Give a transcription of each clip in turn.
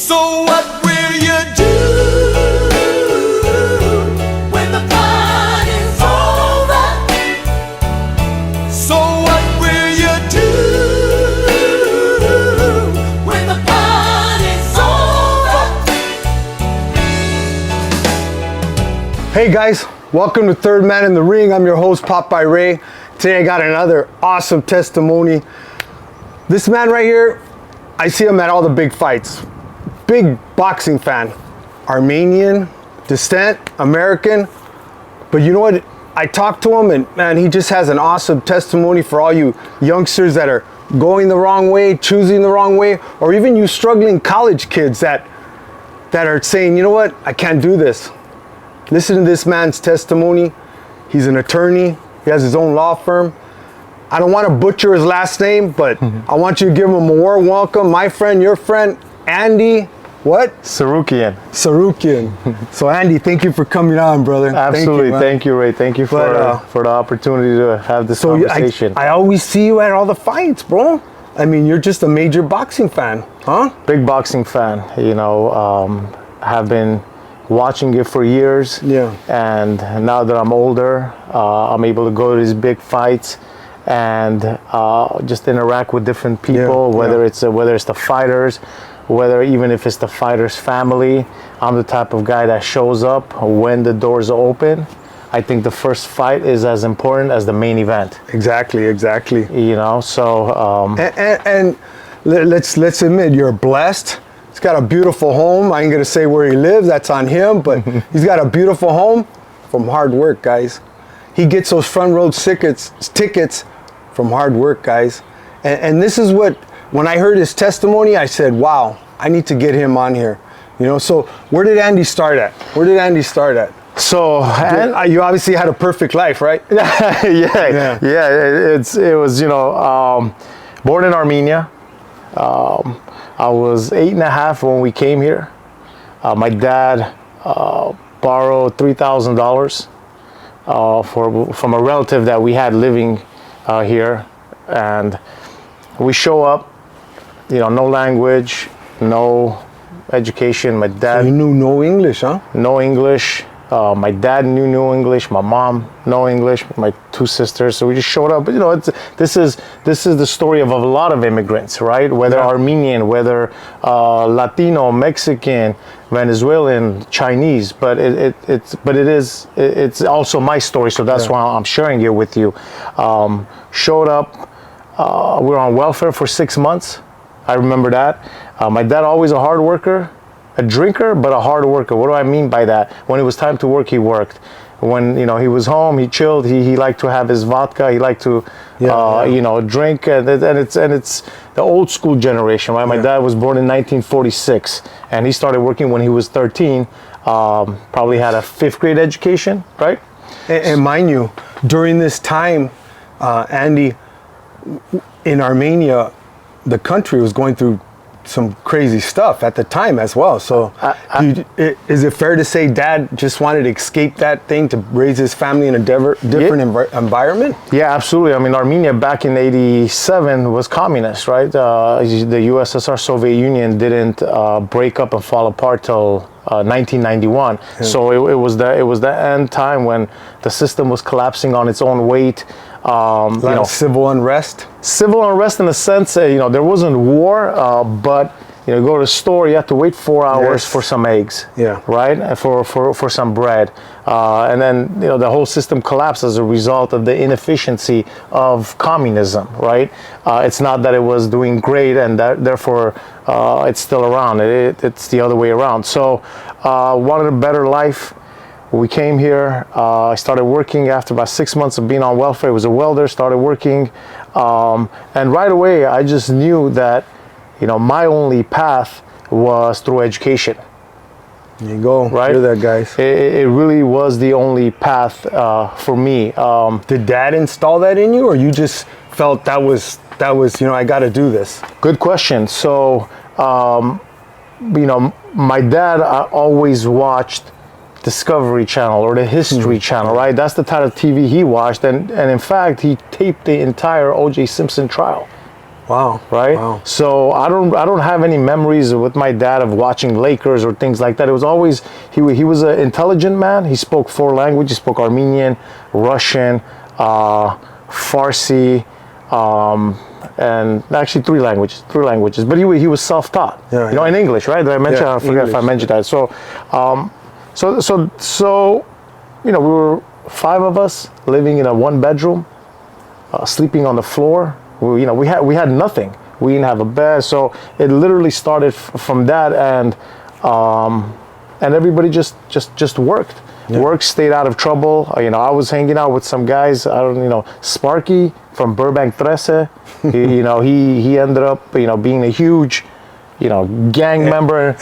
So what will you do when the party's over? So what will you do when the party's over? Hey guys, welcome to Third Man in the Ring. I'm your host, Popeye Ray. Today I got another awesome testimony. This man right here, I see him at all the big fights. Big boxing fan. Armenian descent, American. But you know what? I talked to him and man, he just has an awesome testimony for all you youngsters that are going the wrong way, choosing the wrong way, or even you struggling college kids that are saying, you know what? I can't do this. Listen to this man's testimony. He's an attorney. He has his own law firm. I don't want to butcher his last name, but I want you to give him a warm welcome. My friend, your friend, Andy, what? Tsarukyan. So Andy, thank you for coming on, brother. Absolutely. Thank you, Ray. Thank you for the opportunity to have this conversation. I always see you at all the fights, bro. I mean, you're just a major boxing fan, huh? Big boxing fan. You know, have been watching it for years. Yeah. And now that I'm older, I'm able to go to these big fights and just interact with different people, whether it's the fighters, whether even if it's the fighter's family. I'm the type of guy that shows up when the doors are open. I think the first fight is as important as the main event. Exactly. You know, so and let's admit you're blessed. He's got a beautiful home. I ain't gonna say where he lives. That's on him. But he's got a beautiful home from hard work, guys. He gets those front row tickets from hard work, guys. And this is what, when I heard his testimony, I said, wow, I need to get him on here. You know, so where did Andy start at? So You obviously had a perfect life, right? yeah. It was, you know, born in Armenia. I was 8.5 when we came here. My dad borrowed $3,000 from a relative that we had living here, and we show up. You know, no language, no education. My dad. So you knew no English, huh? No English. My dad knew no English. My mom no English. My two sisters. So we just showed up. But you know, this is the story of a lot of immigrants, right? Whether Armenian, whether Latino, Mexican, Venezuelan, Chinese. But it's also my story. So that's why I'm sharing it with you. Showed up. We were on welfare for 6 months. I remember that. My dad always a hard worker. A drinker, but a hard worker. What do I mean by that? When it was time to work, he worked. When he was home, he chilled. He liked to have his vodka. He liked to, drink. And it's the old school generation, right? My dad was born in 1946, and he started working when he was 13. Probably had a 5th grade education, right? And mind you, during this time, Andy, in Armenia, the country was going through some crazy stuff at the time as well. So is it fair to say Dad just wanted to escape that thing to raise his family in a different environment? Yeah, absolutely. I mean, Armenia back in '87 was communist, right? The USSR, Soviet Union, didn't break up and fall apart till 1991. Yeah. So it was the end time when the system was collapsing on its own weight. Civil unrest. Civil unrest in the sense, there wasn't war, but go to the store, you have to wait 4 hours for some eggs, right, and for some bread, and then the whole system collapsed as a result of the inefficiency of communism, right? It's not that it was doing great, and that therefore it's still around. It's the other way around. So wanted a better life. We came here, I started working after about 6 months of being on welfare. I was a welder, started working, and right away I just knew that, my only path was through education. There you go, right? Hear that, guys. It really was the only path for me. Did Dad install that in you, or you just felt that was I got to do this? Good question. So, my dad always watched Discovery Channel or the History Channel, right? That's the type of TV he watched, and in fact, he taped the entire O.J. Simpson trial. Wow. Right. Wow. So I don't have any memories with my dad of watching Lakers or things like that. It was always he was an intelligent man. He spoke 4 languages. He spoke Armenian, Russian, Farsi, and actually 3 languages. But he was self-taught. Yeah, you know, in English, right? Did I mention? I forgot if I mentioned that. So, you know, we were 5 of us living in a 1-bedroom, sleeping on the floor. We had nothing. We didn't have a bed, so it literally started from that, and everybody just worked. Yeah. Work, stayed out of trouble. You know, I was hanging out with some guys. Sparky from Burbank 13. he ended up being a huge gang member.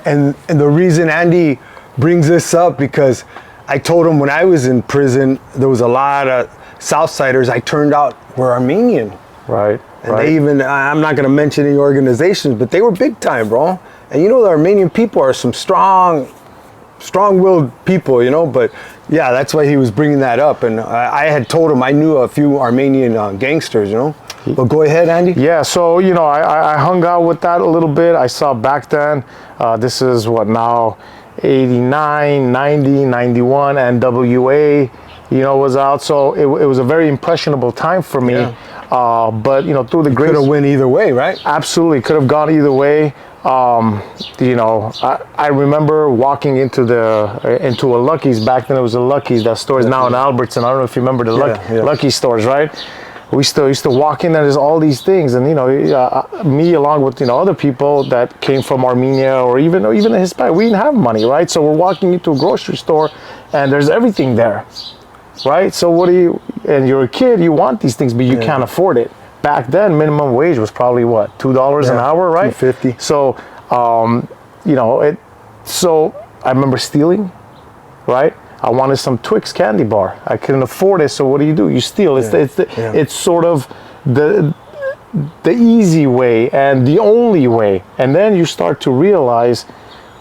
And the reason Andy brings this up, because I told him when I was in prison, there was a lot of Southsiders I turned out were Armenian. Right. And they even, I'm not going to mention any organizations, but they were big time, bro. And the Armenian people are some strong-willed people, but yeah, that's why he was bringing that up. And I had told him I knew a few Armenian gangsters, But go ahead, Andy. Yeah, so, I hung out with that a little bit. I saw back then, this is what now, 89, 90, 91, NWA, was out. So it was a very impressionable time for me. Yeah. But, through the grace... Could have went either way, right? Absolutely, could have gone either way. I remember walking into a Lucky's. Back then it was a Lucky's. That store is now in Albertson. I don't know if you remember the Lucky stores, right? We still used to walk in, and there's all these things, and me along with other people that came from Armenia or even a Hispanic, we didn't have money, right? So we're walking into a grocery store, and there's everything there, right? So and you're a kid, you want these things, but you can't afford it. Back then, minimum wage was probably what, $2 an hour, right? $2.50. So, So I remember stealing, right? I wanted some Twix candy bar. I couldn't afford it, so what do? You steal. It's sort of the easy way and the only way. And then you start to realize,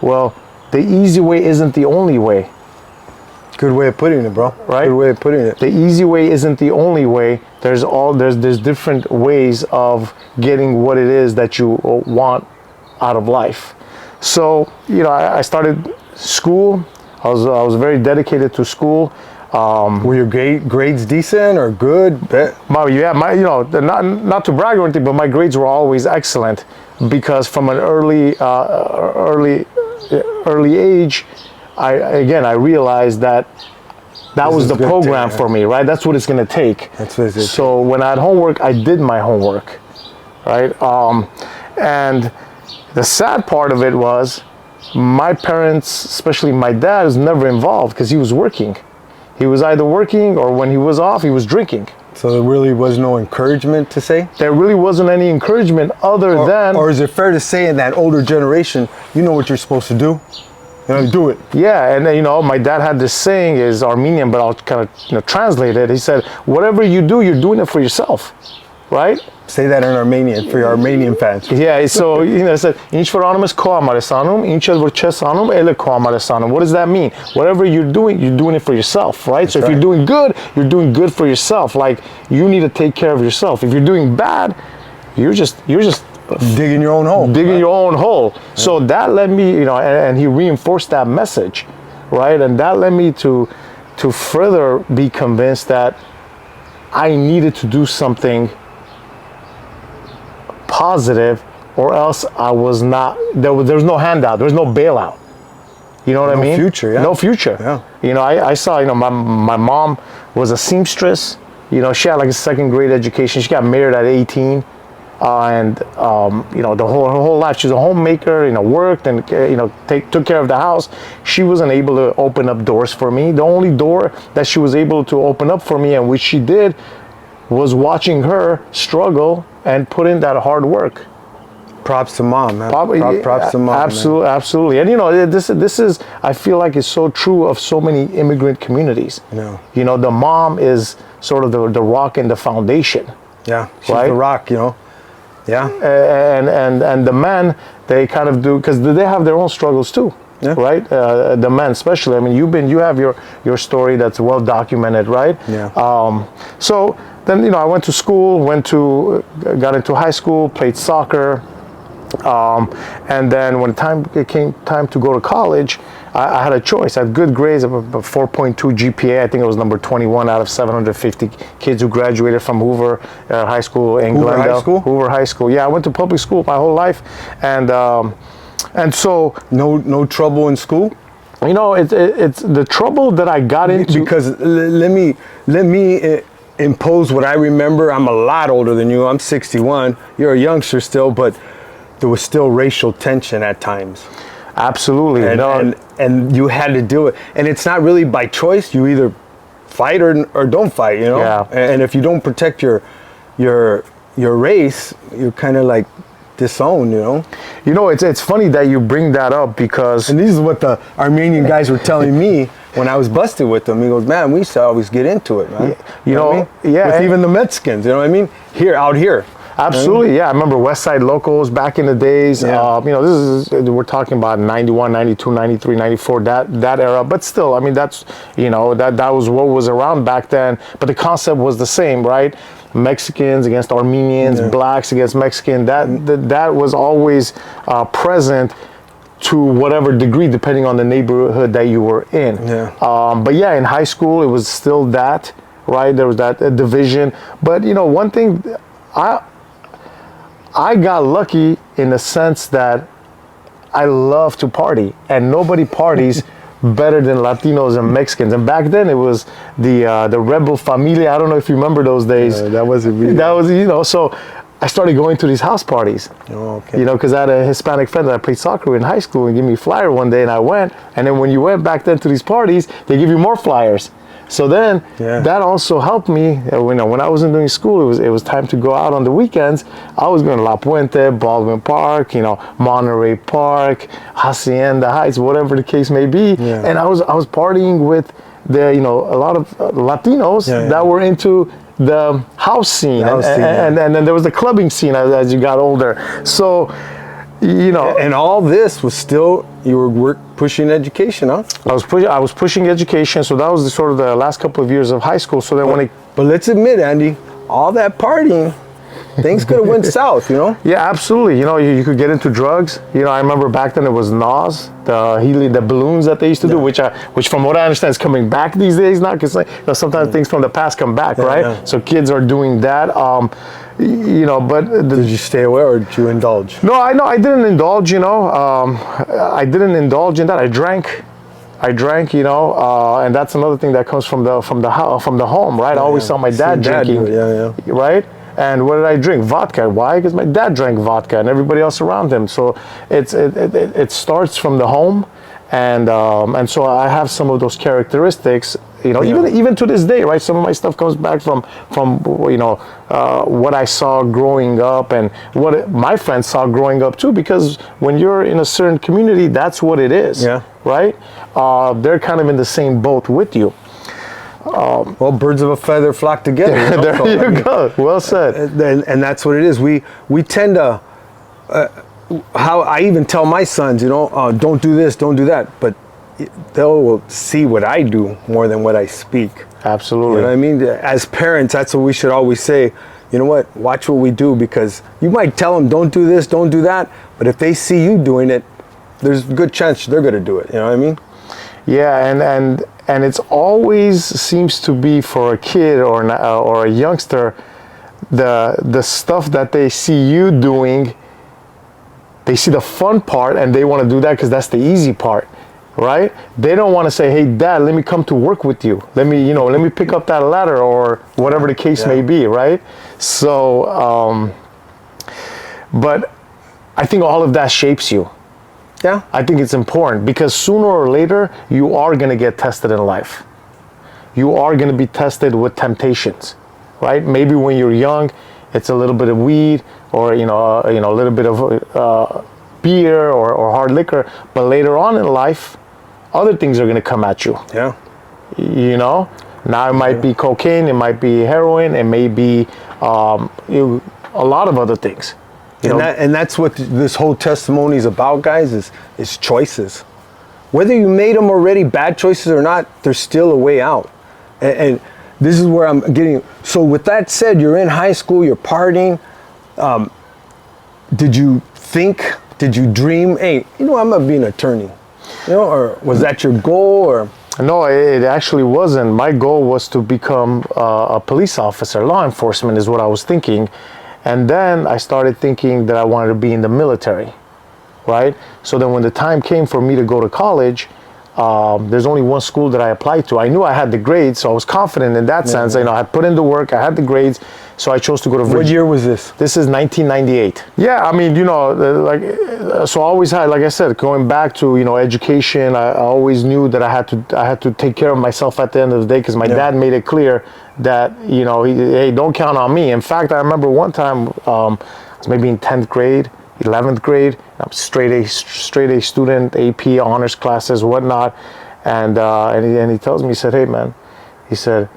well, the easy way isn't the only way. Good way of putting it, bro. Right? Good way of putting it. The easy way isn't the only way. There's different ways of getting what it is that you want out of life. So, I started school. I was very dedicated to school. Were your grades decent or good? Not to brag or anything, but my grades were always excellent, because from an early age, I realized that was the program for me, right? That's what it's going to take. That's what it is. So when I had homework, I did my homework, right? And the sad part of it was my parents, especially my dad, was never involved because he was working. He was either working, or when he was off, he was drinking. So there really was no encouragement to say? There really wasn't any encouragement other than... Or is it fair to say in that older generation, you know what you're supposed to do? Do it. Yeah, and then, my dad had this saying, is Armenian, but I'll kind of translate it. He said, whatever you do, you're doing it for yourself, right? Say that in Armenian for your Armenian fans. Yeah, so, it said, Ինչ որ անում ես քո համար ես անում, ինչ որ չես անում, էլ է քո համար ես անում. What does that mean? Whatever you're doing it for yourself, right? So if you're doing good, you're doing good for yourself. Like, you need to take care of yourself. If you're doing bad, you're just digging your own hole. Your own hole. Yeah. So that led me, and he reinforced that message, right? And that led me to further be convinced that I needed to do something positive, or else I was not. There was no handout. There was no bailout. You know what I mean? No future. Yeah. No future. Yeah. I saw. My mom was a seamstress. She had like a 2nd grade education. She got married at 18. And her whole life she was a homemaker, worked and took care of the house. She wasn't able to open up doors for me. The only door that she was able to open up for me, and which she did, was watching her struggle and put in that hard work. Props to mom, man. Props to mom. Absolutely, man. Absolutely. And this is, I feel like it's so true of so many immigrant communities. Yeah. The mom is sort of the rock and the foundation. Yeah, she's the rock, Yeah. And the men, they kind of do, because they have their own struggles too. Yeah. Right? The men especially. I mean, you have your story that's well documented, right? Yeah. So then, you know, I went to school, got into high school, played soccer. And then when it came time to go to college, I had a choice. I had good grades, of a 4.2 GPA. I think it was number 21 out of 750 kids who graduated from Hoover High School in Hoover Glendale. High School? Hoover High School. Yeah, I went to public school my whole life, and so no trouble in school. you know, it's the trouble that I got into. Because let me impose what I remember. I'm a lot older than you. I'm 61. You're a youngster still, but there was still racial tension at times. Absolutely. And you had to do it. And it's not really by choice. You either fight or don't fight, you know? Yeah. And if you don't protect your race, you're kind of like disowned, you know? You know, it's funny that you bring that up, because And this is what the Armenian guys were telling me when I was busted with them. He goes, man, we used to always get into it, man. You know, what I mean? yeah, With and- even the Mexicans, you know what I mean? Out here. Absolutely, yeah. I remember West Side Locals back in the days. Yeah. You know, we're talking about 91, 92, 93, 94, that era. But still, I mean, that's, you know, that was what was around back then. But the concept was the same, right? Mexicans against Armenians, blacks against Mexican. That was always present to whatever degree, depending on the neighborhood that you were in. Yeah. But yeah, in high school, it was still that, right? There was that division. But, you know, one thing, I got lucky in the sense that I love to party, and nobody parties better than Latinos and Mexicans. And back then it was the Rebel Familia. I don't know if you remember those days. That wasn't really. That was, you know, so I started going to these house parties. Oh, okay. You know, because I had a Hispanic friend that I played soccer with in high school, and gave me a flyer one day, and I went. And then when you went back then to these parties, they give you more flyers. So then that also helped me. When I wasn't doing school, it was time to go out on the weekends. I was going to La Puente, Baldwin Park, you know, Monterey Park, Hacienda Heights, whatever the case may be. Yeah. And I was partying with a lot of Latinos that were into the house scene, and then there was the clubbing scene as you got older. So, you know, and all this was still, you were pushing education, huh? I was pushing education. So that was sort of the last couple of years of high school. So then But let's admit, Andy, all that partying, things could have went south, you know? Yeah, absolutely. You know, you could get into drugs. You know, I remember back then it was NOS, the helium, the balloons that they used to do, which from what I understand is coming back these days now, because sometimes things from the past come back, right? Yeah. So kids are doing that. You know, but Did you stay away or did you indulge? No, I didn't indulge. You know, I didn't indulge in that. I drank. You know, and that's another thing that comes from the home, right? I always saw my dad drinking, right? And what did I drink? Vodka. Why? Because my dad drank vodka, and everybody else around him. So it starts from the home, and so I have some of those characteristics. You know, even to this day, right? Some of my stuff comes back from you know, what I saw growing up, and what my friends saw growing up too. Because when you're in a certain community, that's what it is. Yeah. Right. They're kind of in the same boat with you. Well, birds of a feather flock together. You know? There you go. Well said. And that's what it is. We tend to, how I even tell my sons, you know, don't do this, don't do that. But they'll see what I do more than what I speak. Absolutely. You know what I mean? As parents, that's what we should always say. You know what? Watch what we do, because you might tell them, don't do this, don't do that. But if they see you doing it, there's a good chance they're going to do it. You know what I mean? Yeah, and it's always seems to be for a kid or a youngster, the stuff that they see you doing, they see the fun part and they want to do that because that's the easy part, right? They don't want to say, hey, Dad, let me come to work with you. Let me pick up that ladder or whatever the case may be, right? So, but I think all of that shapes you. Yeah. I think it's important because sooner or later, you are going to get tested in life. You are going to be tested with temptations, right? Maybe when you're young, it's a little bit of weed or, a little bit of beer or hard liquor. But later on in life, other things are going to come at you. Yeah. You know, now it might be cocaine, it might be heroin, it may be a lot of other things. And that's what this whole testimony is about, guys, is choices. Whether you made them already bad choices or not, there's still a way out. And this is where I'm getting. So with that said, you're in high school, you're partying. Did you think? Did you dream? Hey, you know, I'm gonna be an attorney. You know, or was that your goal? Or no, it actually wasn't. My goal was to become a police officer. Law enforcement is what I was thinking, and then I started thinking that I wanted to be in the military, right? So then when the time came for me to go to college, there's only one school that I applied to. I knew I had the grades, so I was confident in that sense. You know, I put in the work, I had the grades, so I chose to go to Virginia. What year was this? This is 1998. Yeah, I mean, you know, so I always had, like I said, going back to, you know, education. I always knew that I had to take care of myself at the end of the day, because my dad made it clear that, you know, hey, don't count on me. In fact, I remember one time, I was maybe in 10th grade, 11th grade. I'm straight A student, AP honors classes, whatnot, and he tells me, he said, "Hey man," he said,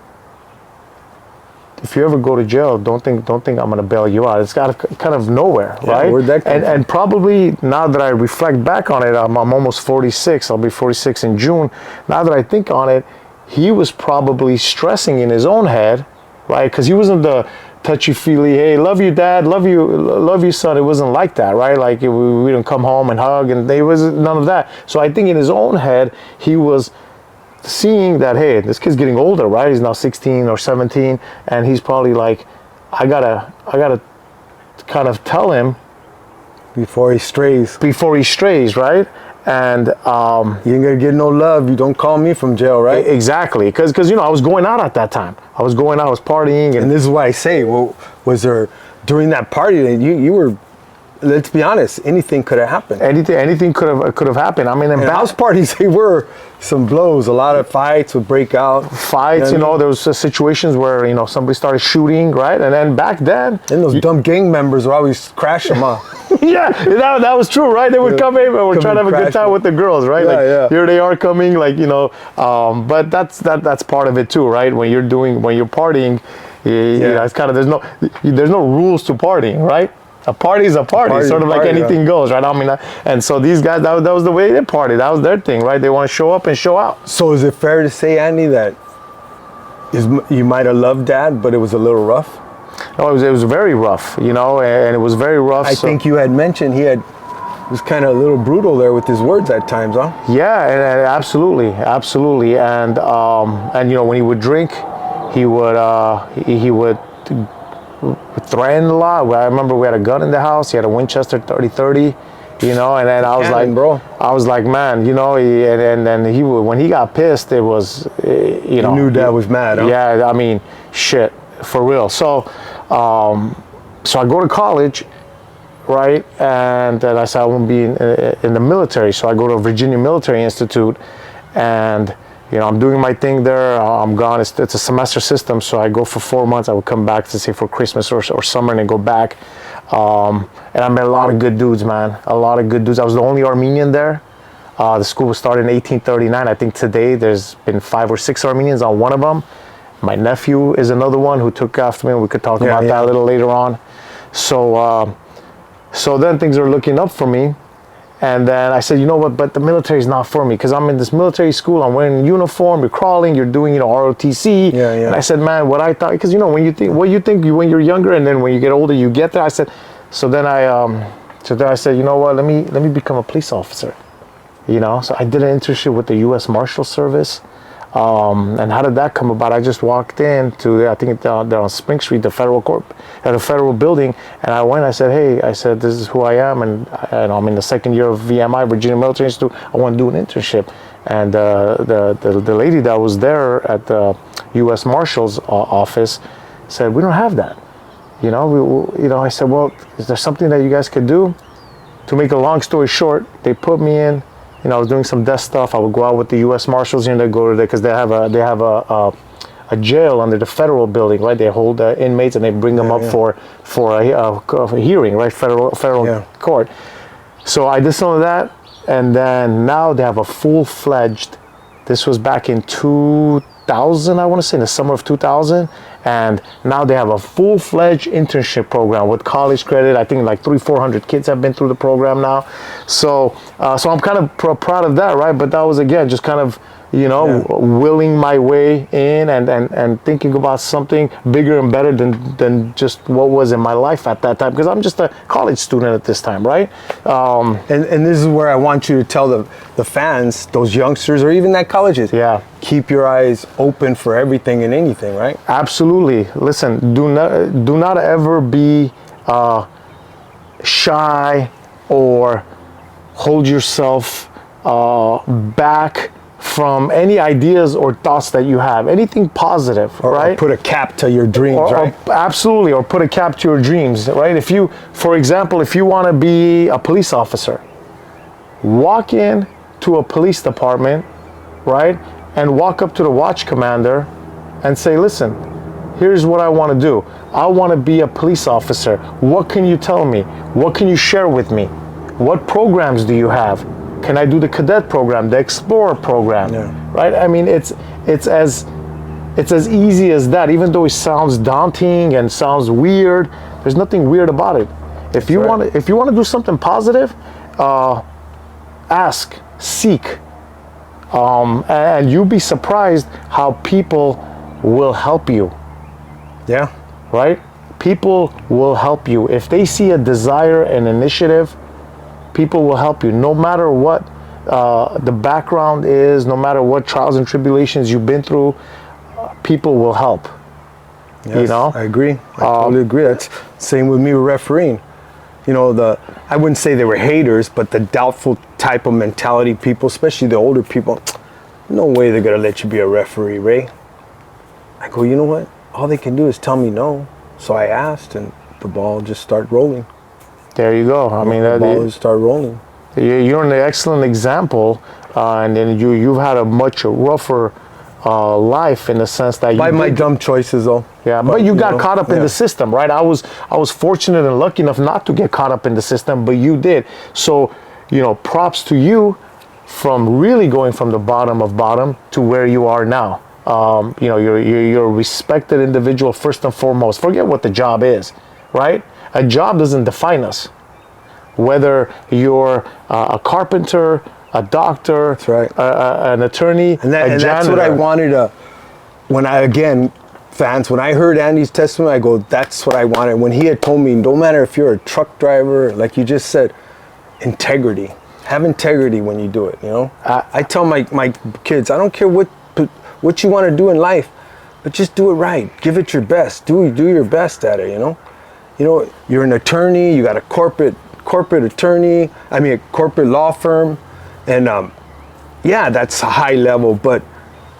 "if you ever go to jail, don't think I'm gonna bail you out. It's got kind of nowhere, right?" Where'd that come from? And probably now that I reflect back on it, I'm almost 46. I'll be 46 in June. Now that I think on it, he was probably stressing in his own head, right? Because he wasn't the touchy-feely, hey, love you, dad, love you, son. It wasn't like that, right? Like we didn't come home and hug, and there was none of that. So I think in his own head, he was seeing that, hey, this kid's getting older, right? He's now 16 or 17, and he's probably like, I gotta kind of tell him Before he strays. right? And you ain't gonna get no love. You don't call me from jail, right? exactly, because you know, I was going out at that time. I was partying, And this is why I say, well, was there during that party that you were? Let's be honest, anything could have happened. anything could have happened. I mean, in house parties, they were some blows. A lot of fights would break out. Fights, you know, there was situations where, you know, somebody started shooting, right? And then back then, And those dumb gang members were always crashing them up. yeah, that was true, right? They would come in and we're trying to have a good time with the girls, right? Yeah, like yeah. here they are coming, like, you know. But that's part of it too, right? When you're partying, you know, it's kind of there's no rules to partying, right? A party's a party, sort of like anything goes, right? I mean, and so these guys, that was the way they party. That was their thing, right? They want to show up and show out. So is it fair to say, Andy, that you might have loved Dad, but it was a little rough? No, it was very rough, you know, and it was very rough. I think you had mentioned he was kind of a little brutal there with his words at times, huh? Yeah, and absolutely, and you know, when he would drink, he would threaten a lot. I remember we had a gun in the house. He had a Winchester 30-30, you know, and then I was like, bro. I was like, man, you know, and then he would, when he got pissed, it was, you know, You knew Dad was mad, huh? Yeah, I mean, shit, for real. So I go to college, right, and then I said I won't be in the military, so I go to Virginia Military Institute, and you know, I'm doing my thing there. I'm gone. It's a semester system, so I go for 4 months. I would come back to say for Christmas or summer, and then go back. And I met a lot of good dudes, man. A lot of good dudes. I was the only Armenian there. The school was started in 1839. I think today there's been 5 or 6 Armenians on one of them. My nephew is another one who took after me. We could talk about that a little later on. So then things are looking up for me. And then I said, you know what, but the military is not for me, because I'm in this military school, I'm wearing a uniform, you're crawling, you're doing, you know, ROTC. Yeah. And I said, man, what I thought, because, you know, when you think when you're younger, and then when you get older, you get there. I said, so then I said, you know what, let me become a police officer, you know. So I did an internship with the U.S. Marshal Service. And how did that come about? I just walked in to, I think they're on Spring Street, the federal building, and I went. I said, hey, this is who I am, and I'm in the second year of VMI, Virginia Military Institute. I want to do an internship. And the lady that was there at the U.S. Marshal's office said, we don't have that. You know, I said, well, is there something that you guys could do? To make a long story short, they put me in. You know, I was doing some desk stuff. I would go out with the U.S. Marshals, you know, they go to there because they have a jail under the federal building, right? They hold inmates and they bring them up for a hearing, right? Federal court. So I did some of that, and then now they have a full-fledged. This was back in 2000, I want to say, in the summer of 2000. And now they have a full-fledged internship program with college credit. I think like 300-400 kids have been through the program now. So I'm kind of proud of that, right? But that was, again, just kind of, willing my way in and thinking about something bigger and better than just what was in my life at that time, because I'm just a college student at this time, right? And this is where I want you to tell the fans, those youngsters, or even at colleges, keep your eyes open for everything and anything, right? Absolutely. Listen, do not ever be shy or hold yourself back from any ideas or thoughts that you have. Anything positive, right? Or put a cap to your dreams, right? Absolutely, or put a cap to your dreams, right? For example, if you want to be a police officer, walk in to a police department, right? And walk up to the watch commander and say, listen, here's what I want to do. I want to be a police officer. What can you tell me? What can you share with me? What programs do you have? Can I do the cadet program, the explorer program, right? I mean, it's as easy as that. Even though it sounds daunting and sounds weird, there's nothing weird about it. If you want to do something positive, ask, seek, and you'll be surprised how people will help you. Yeah. Right? People will help you if they see a desire and initiative. People will help you, no matter what the background is, no matter what trials and tribulations you've been through. People will help. Yes, I agree. I totally agree. That's same with me with refereeing. I wouldn't say they were haters, but the doubtful type of mentality people, especially the older people, no way they're gonna let you be a referee, Ray. I go, you know what? All they can do is tell me no. So I asked, and the ball just started rolling. There you go. I mean, the ball just started rolling. You're an excellent example, and then you've had a much rougher life in the sense that by my dumb choices, though. Yeah, but you got caught up in the system, right? I was fortunate and lucky enough not to get caught up in the system, but you did. So, props to you from really going from the bottom of bottom to where you are now. You're a respected individual first and foremost. Forget what the job is, right? A job doesn't define us. Whether you're a carpenter, a doctor, that's right, an attorney, and that's what I wanted to. When I heard Andy's testimony, I go, that's what I wanted. When he had told me, no matter if you're a truck driver, like you just said, integrity. Have integrity when you do it. I tell my kids, I don't care what you want to do in life, but just do it right. Give it your best. Do your best at it. You're an attorney. You got a corporate attorney. A corporate law firm, and that's a high level. But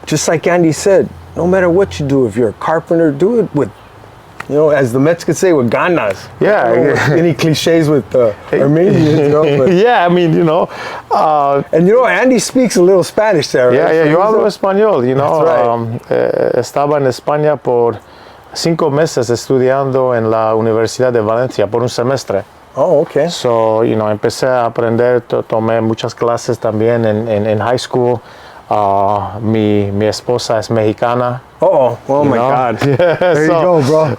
just like Andy said, no matter what you do, if you're a carpenter, do it with, as the Mets could say, with ganas. Yeah. Any cliches with Armenians, but, yeah, I mean, and Andy speaks a little Spanish there. Yeah, right? yeah, yo hablo español, That's right. Estaba en España por 5 meses estudiando en la Universidad de Valencia por un semestre. Oh, okay. So, empecé a aprender, tomé muchas clases también en high school. Mi esposa es mexicana. Oh my God. Yeah, there you go, bro.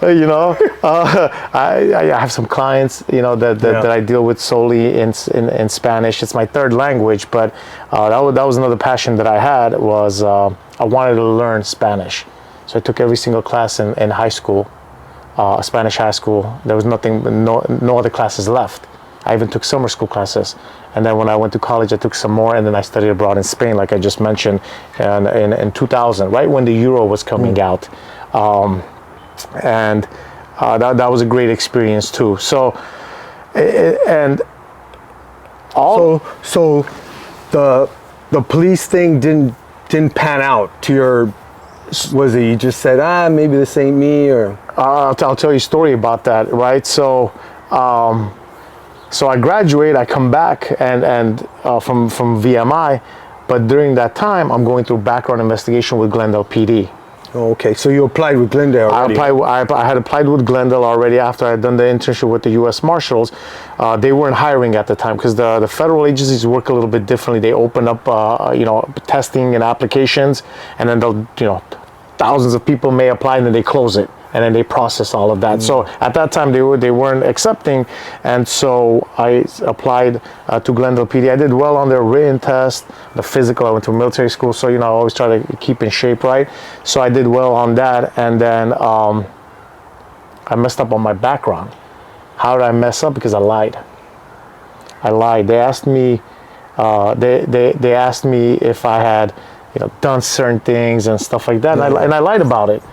I have some clients, that I deal with solely in Spanish. It's my third language, but that was another passion that I had was I wanted to learn Spanish. So I took every single class in high school, Spanish high school. There was no other classes left. I even took summer school classes. And then when I went to college, I took some more, and then I studied abroad in Spain, like I just mentioned, in 2000, right when the Euro was coming out. And that was a great experience too. So, So the police thing didn't pan out to your. Was it you just said, maybe this ain't me, or? I'll tell you a story about that, right? So I graduate, I come back and from VMI, but during that time, I'm going through background investigation with Glendale PD. Oh, okay, so you applied with Glendale already. I had applied with Glendale already after I had done the internship with the U.S. Marshals. They weren't hiring at the time because the federal agencies work a little bit differently. They open up, testing and applications, and then thousands of people may apply, and then they close it, and then they process all of that. So at that time, they weren't accepting, and so I applied to Glendale PD. I did well on their written test, the physical. I went to military school, so I always try to keep in shape, right? So I did well on that, and then I messed up on my background. How did I mess up? Because I lied. They asked me, they asked me if I had, done certain things and stuff like that, and I lied about it,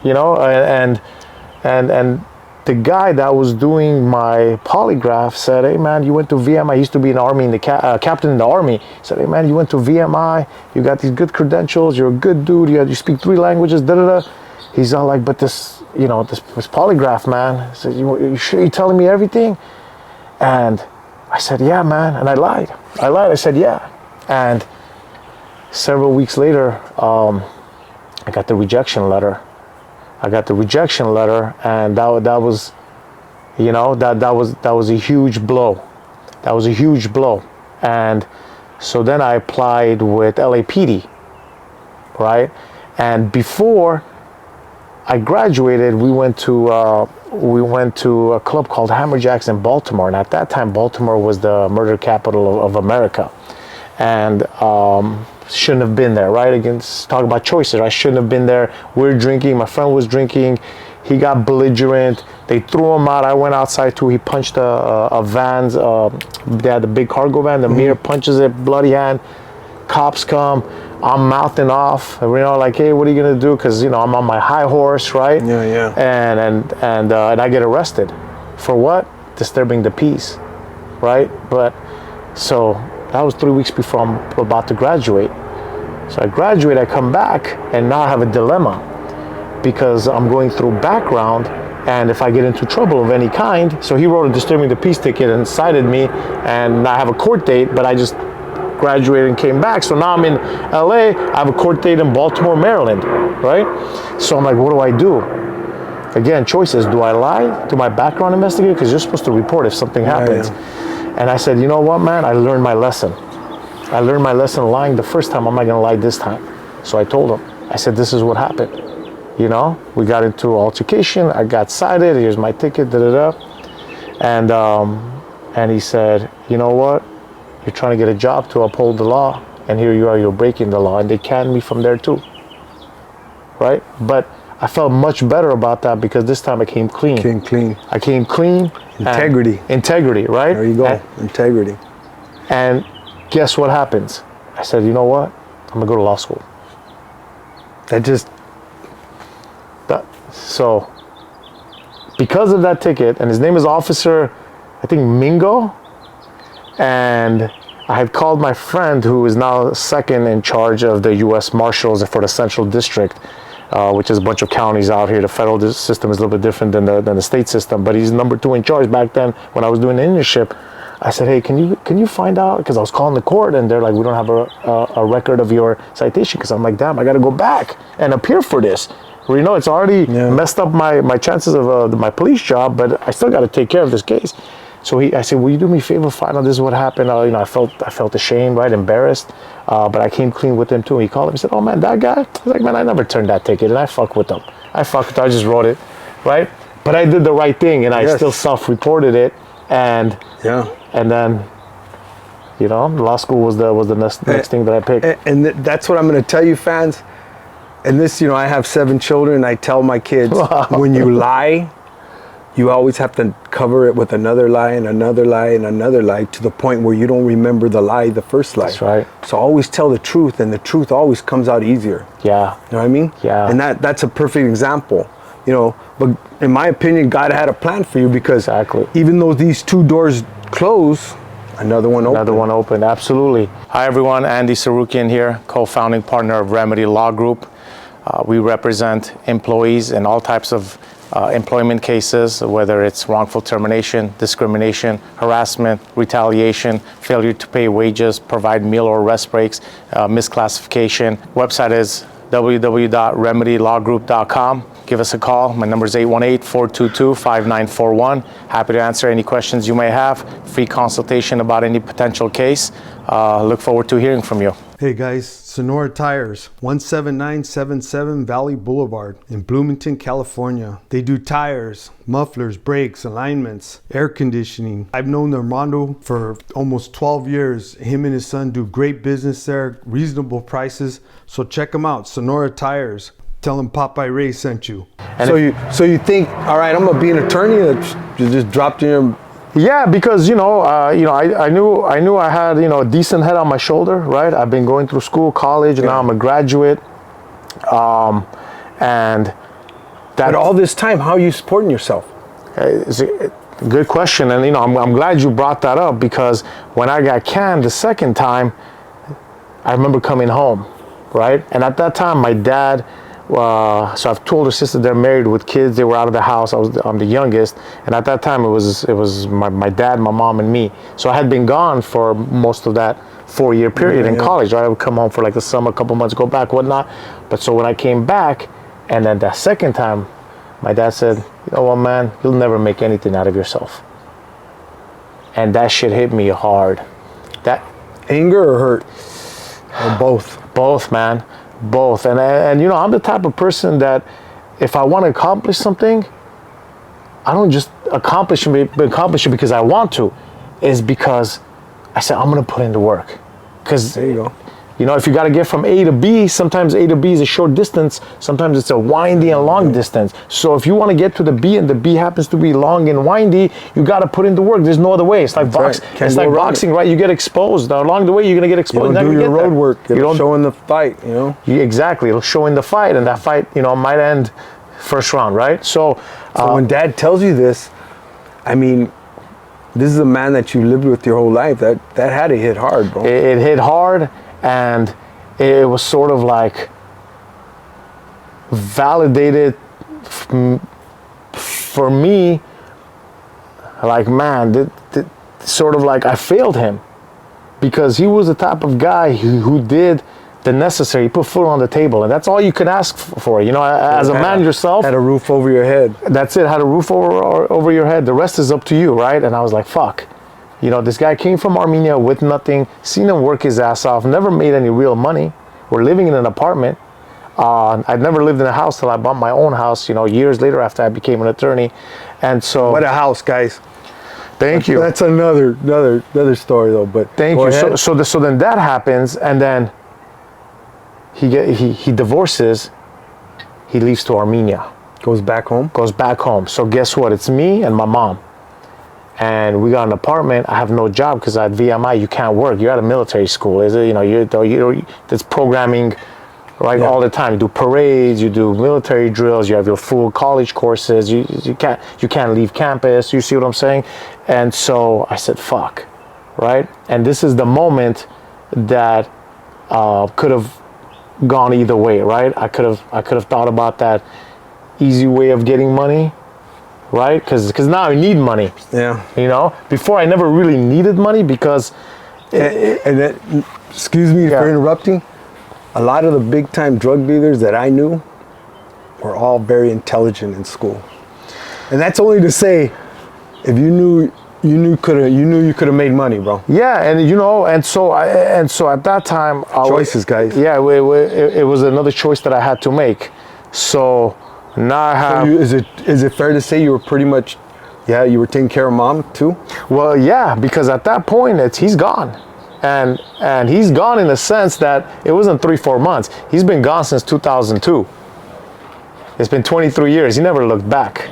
and the guy that was doing my polygraph said, "Hey man, you went to VMI. I used to be in the Army, captain in the Army." He said, "Hey man, you went to VMI. You got these good credentials. You're a good dude. You speak 3 languages." He's all like, "But this polygraph, man." He said, "You sure you're telling me everything?" And I said, "Yeah, man." And I lied. I said, "Yeah." And several weeks later, I got the rejection letter. And that was, that was a huge blow. That was a huge blow. And so then I applied with LAPD, right? And before I graduated, we went to a club called Hammerjacks in Baltimore. And at that time, Baltimore was the murder capital of America. And shouldn't have been there, right? Again, talk about choices. I shouldn't have been there. We're drinking. My friend was drinking. He got belligerent. They threw him out. I went outside too. He punched a van. They had the big cargo van. The mirror punches it. Bloody hand. Cops come. I'm mouthing off. Like, hey, what are you gonna do? Because I'm on my high horse, right? Yeah. And I get arrested for what? Disturbing the peace, right? But so. That was 3 weeks before I'm about to graduate. So I graduate, I come back, and now I have a dilemma because I'm going through background, and if I get into trouble of any kind, so he wrote a disturbing the peace ticket and cited me, and I have a court date, but I just graduated and came back. So now I'm in LA, I have a court date in Baltimore, Maryland, right? So I'm like, what do I do? Again, choices. Do I lie to my background investigator? Because you're supposed to report if something happens. Yeah. And I said, you know what, man? I learned my lesson. Lying the first time. I'm not going to lie this time. So I told him. I said, this is what happened. We got into altercation. I got cited. Here's my ticket, And he said, you know what? You're trying to get a job to uphold the law. And here you are, you're breaking the law. And they canned me from there too. Right? But I felt much better about that because this time I came clean. I came clean. Integrity, right? There you go. Integrity. And guess what happens? I said, you know what? I'm gonna go to law school. So because of that ticket, and his name is Officer, I think Mingo, and I had called my friend who is now second in charge of the U.S. Marshals for the Central District, which is a bunch of counties out here. The federal system is a little bit different than the state system, but he's number 2 in charge. Back then, when I was doing the internship, I said, hey, can you find out? Because I was calling the court, and they're like, we don't have a record of your citation. Because I'm like, damn, I got to go back and appear for this. It's already messed up my chances of my police job, but I still got to take care of this case. So I said, will you do me a favor, find out this is what happened? I felt ashamed, right, embarrassed, but I came clean with him too. He called him and said, oh man, that guy? I was like, man, I never turned that ticket, and I fucked with him. I just wrote it, right? But I did the right thing, and I still self-reported it, and then, law school was the next thing that I picked. And that's what I'm going to tell you, fans. And this, I have 7 children. I tell my kids, when you lie, you always have to cover it with another lie and another lie and another lie to the point where you don't remember the first lie. That's right. So always tell the truth, and the truth always comes out easier. Yeah. You know what I mean? Yeah. And that's a perfect example. But in my opinion, God had a plan for you because even though these 2 doors close, another one opened. Absolutely. Hi everyone, Andy Tsarukyan here, co-founding partner of Remedy Law Group. We represent employees in all types of employment cases, whether it's wrongful termination, discrimination, harassment, retaliation, failure to pay wages, provide meal or rest breaks, misclassification. Website is www.remedylawgroup.com. Give us a call. My number is 818-422-5941. Happy to answer any questions you may have. Free consultation about any potential case. Look forward to hearing from you. Hey guys, Sonora Tires, 17977 Valley Boulevard in Bloomington, California. They do tires, mufflers, brakes, alignments, air conditioning. I've known Armando for almost 12 years. Him and his son do great business there, reasonable prices. So check them out, Sonora Tires. Tell them Popeye Ray sent you. And so you think, all right, I'm gonna be an attorney that you just dropped in your... Yeah, because I knew I had a decent head on my shoulder, right? I've been going through school, college, and now I'm a graduate, and that. But all this time, how are you supporting yourself? It's a good question, and I'm glad you brought that up, because when I got canned the second time, I remember coming home, right? And at that time, my dad. So I've told her sister they're married with kids. They were out of the house. I'm the youngest, and at that time it was my dad, my mom, and me. So I had been gone for most of that 4-year period in college. Right? I would come home for like the summer, a couple months, go back, whatnot. But so when I came back, and then that second time, my dad said, "You know what, man? You'll never make anything out of yourself." And that shit hit me hard. That anger or hurt, or both? Both, man. Both. And I'm the type of person that if I want to accomplish something, I don't just accomplish it because I want to. It's because I said I'm going to put in the work. Because there you go. If you got to get from A to B, sometimes A to B is a short distance. Sometimes it's a windy and long distance. So if you want to get to the B and the B happens to be long and windy, you got to put in the work. There's no other way. It's like boxing, right? You get exposed. Along the way, you're going to get exposed. You don't do your road work. It'll show in the fight, Exactly. It'll show in the fight, and that fight, might end first round, right? So when Dad tells you this, I mean, this is a man that you lived with your whole life. That had to hit hard, bro. It hit hard. And it was sort of like validated for me, like, man, sort of like I failed him, because he was the type of guy who did the necessary. He put food on the table, and that's all you can ask for. As a man yourself. Had a roof over your head. That's it, had a roof over your head. The rest is up to you, right? And I was like, fuck. This guy came from Armenia with nothing, seen him work his ass off, never made any real money. We're living in an apartment. I'd never lived in a house till I bought my own house, years later after I became an attorney. And so... What a house, guys. Thank you. That's another story, though, but... Thank you. So then that happens, and then he divorces. He leaves to Armenia. Goes back home? Goes back home. So guess what? It's me and my mom. And we got an apartment. I have no job because at VMI you can't work. You're at a military school. It's programming, right? Yeah. All the time. You do parades. You do military drills. You have your full college courses. You can't leave campus. You see what I'm saying? And so I said, "Fuck," right? And this is the moment that could have gone either way, right? I could have thought about that easy way of getting money. Right? Because now I need money. Yeah. Before I never really needed money because... excuse me for interrupting. A lot of the big time drug dealers that I knew were all very intelligent in school. And that's only to say, if you knew you could have made money, bro. Yeah, and so at that time... Choices, guys. Yeah, it was another choice that I had to make. So... Now I have. So is it fair to say you were pretty much, you were taking care of mom too? Well, yeah, because at that point he's gone, and he's gone in the sense that it wasn't 3-4 months. He's been gone since 2002. It's been 23 years. He never looked back.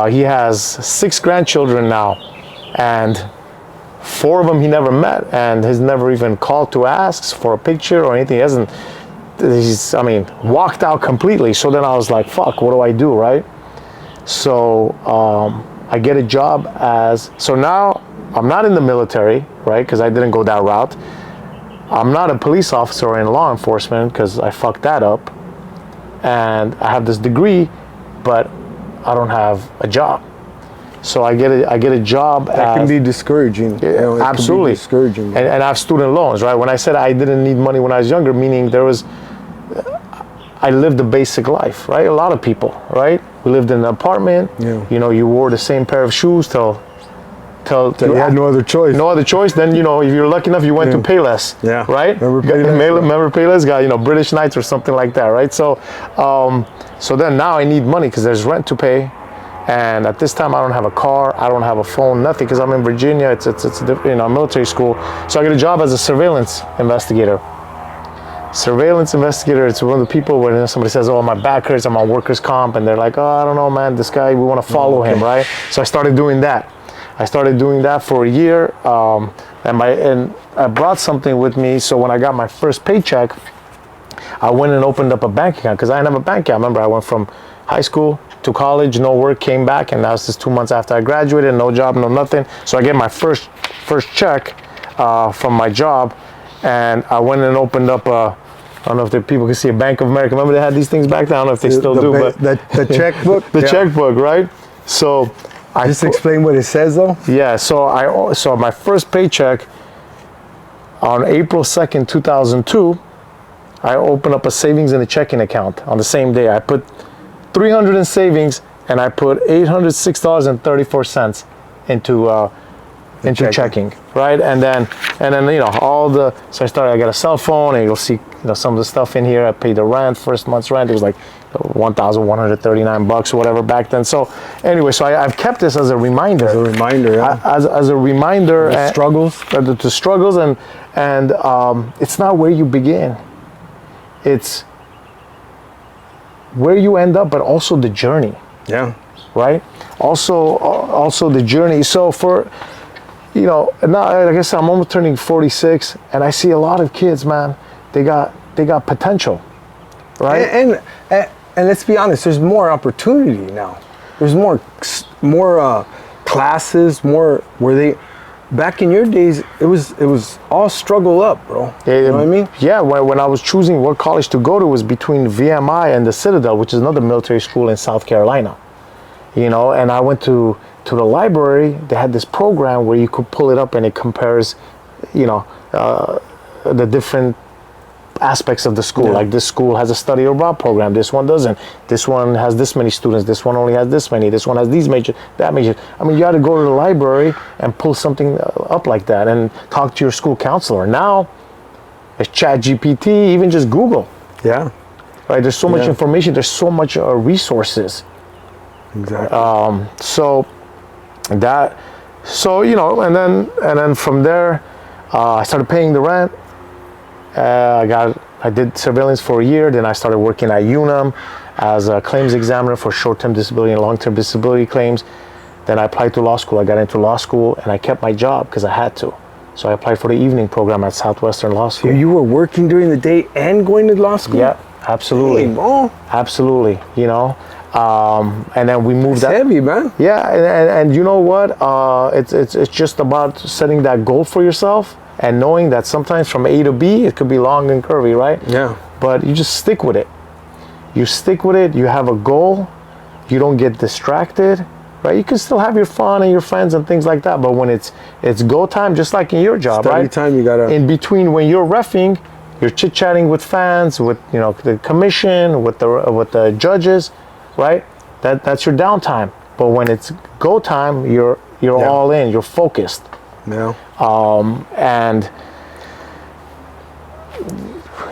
He has 6 grandchildren now, and 4 of them he never met, and has never even called to ask for a picture or anything. He hasn't. He's walked out completely. So then I was like, fuck, what do I do, right? So I get a job so now I'm not in the military, right? Because I didn't go that route. I'm not a police officer or in law enforcement because I fucked that up. And I have this degree, but I don't have a job. So I get a job. That can be discouraging. Yeah, absolutely. Can be discouraging. And I have student loans, right? When I said I didn't need money when I was younger, meaning I lived a basic life, right? A lot of people, right? We lived in an apartment. Yeah. You know, you wore the same pair of shoes till You had no other choice. no other choice. Then, you know, if you're lucky enough, you went to Payless. Yeah. Right? Remember Payless? Got, you know, British Nights or something like that, right? So, so then now I need money because there's rent to pay. And at this time, I don't have a car, I don't have a phone, nothing, because I'm in Virginia. It's you know, military school. So I get a job as a surveillance investigator. Surveillance investigator. It's one of the people when somebody says, "Oh, my back hurts, I'm on workers' comp," and they're like, "Oh, I don't know, man. This guy, we want to follow him, right?" So I started doing that. I started doing that for a year, and I brought something with me. So when I got my first paycheck, I went and opened up a bank account because I didn't have a bank account. Remember, I went from high school to college, no work, came back, and that was just 2 months after I graduated, no job, no nothing. So I get my first check from my job, and I went and opened up I don't know if the people can see a Bank of America. Remember they had these things back then? I don't know if they still do, but the checkbook. the checkbook, right? So I just explain what it says though. Yeah. So my first paycheck on April 2nd, 2002, I opened up a savings and a checking account on the same day. I put $300 in savings, and I put $806.34 into checking, right? And then you know so I got a cell phone, and you'll see, you know, some of the stuff in here. I paid the rent, first month's rent. It was like $1,139 or whatever back then. So anyway, so I've kept this as a reminder. As a reminder, yeah. As a reminder. The struggles. The struggles, and it's not where you begin. It's where you end up, but also the journey. Yeah. Right? Also the journey. So for, you know, now, like I said, I'm almost turning 46, and I see a lot of kids, man. They got potential, right? And let's be honest, there's more opportunity now. There's more classes, more where they. Back in your days, it was all struggle up, bro. You know what I mean? Yeah. When I was choosing what college to go to, was between VMI and the Citadel, which is another military school in South Carolina. You know, and I went to the library. They had this program where you could pull it up and it compares, you know, the different aspects of the school. Yeah. Like this school has a study abroad program, this one doesn't. This one has this many students, this one only has this many, this one has these major, that major. I mean, you had to go to the library and pull something up like that and talk to your school counselor. Now it's ChatGPT, even just Google. Yeah. Right, there's so much information, there's so much resources. Exactly. So you know, and then from there, I started paying the rent. I did surveillance for a year. Then I started working at UNAM as a claims examiner for short-term disability and long-term disability claims. Then I applied to law school. I got into law school, and I kept my job because I had to. So I applied for the evening program at Southwestern Law School. You were working during the day and going to law school? Yeah, absolutely. Hey, bro. Absolutely. You know, and then we moved. That's heavy, man. Yeah, and you know what? It's just about setting that goal for yourself. And knowing that sometimes from A to B, it could be long and curvy, right? Yeah. But you just stick with it. You stick with it. You have a goal. You don't get distracted, right? You can still have your fun and your friends and things like that. But when it's go time, just like in your job, Study right? time, you gotta. In between, when you're reffing, you're chit chatting with fans, with the commission, with the judges, right? That's your downtime. But when it's go time, you're all in. You're focused. Yeah. And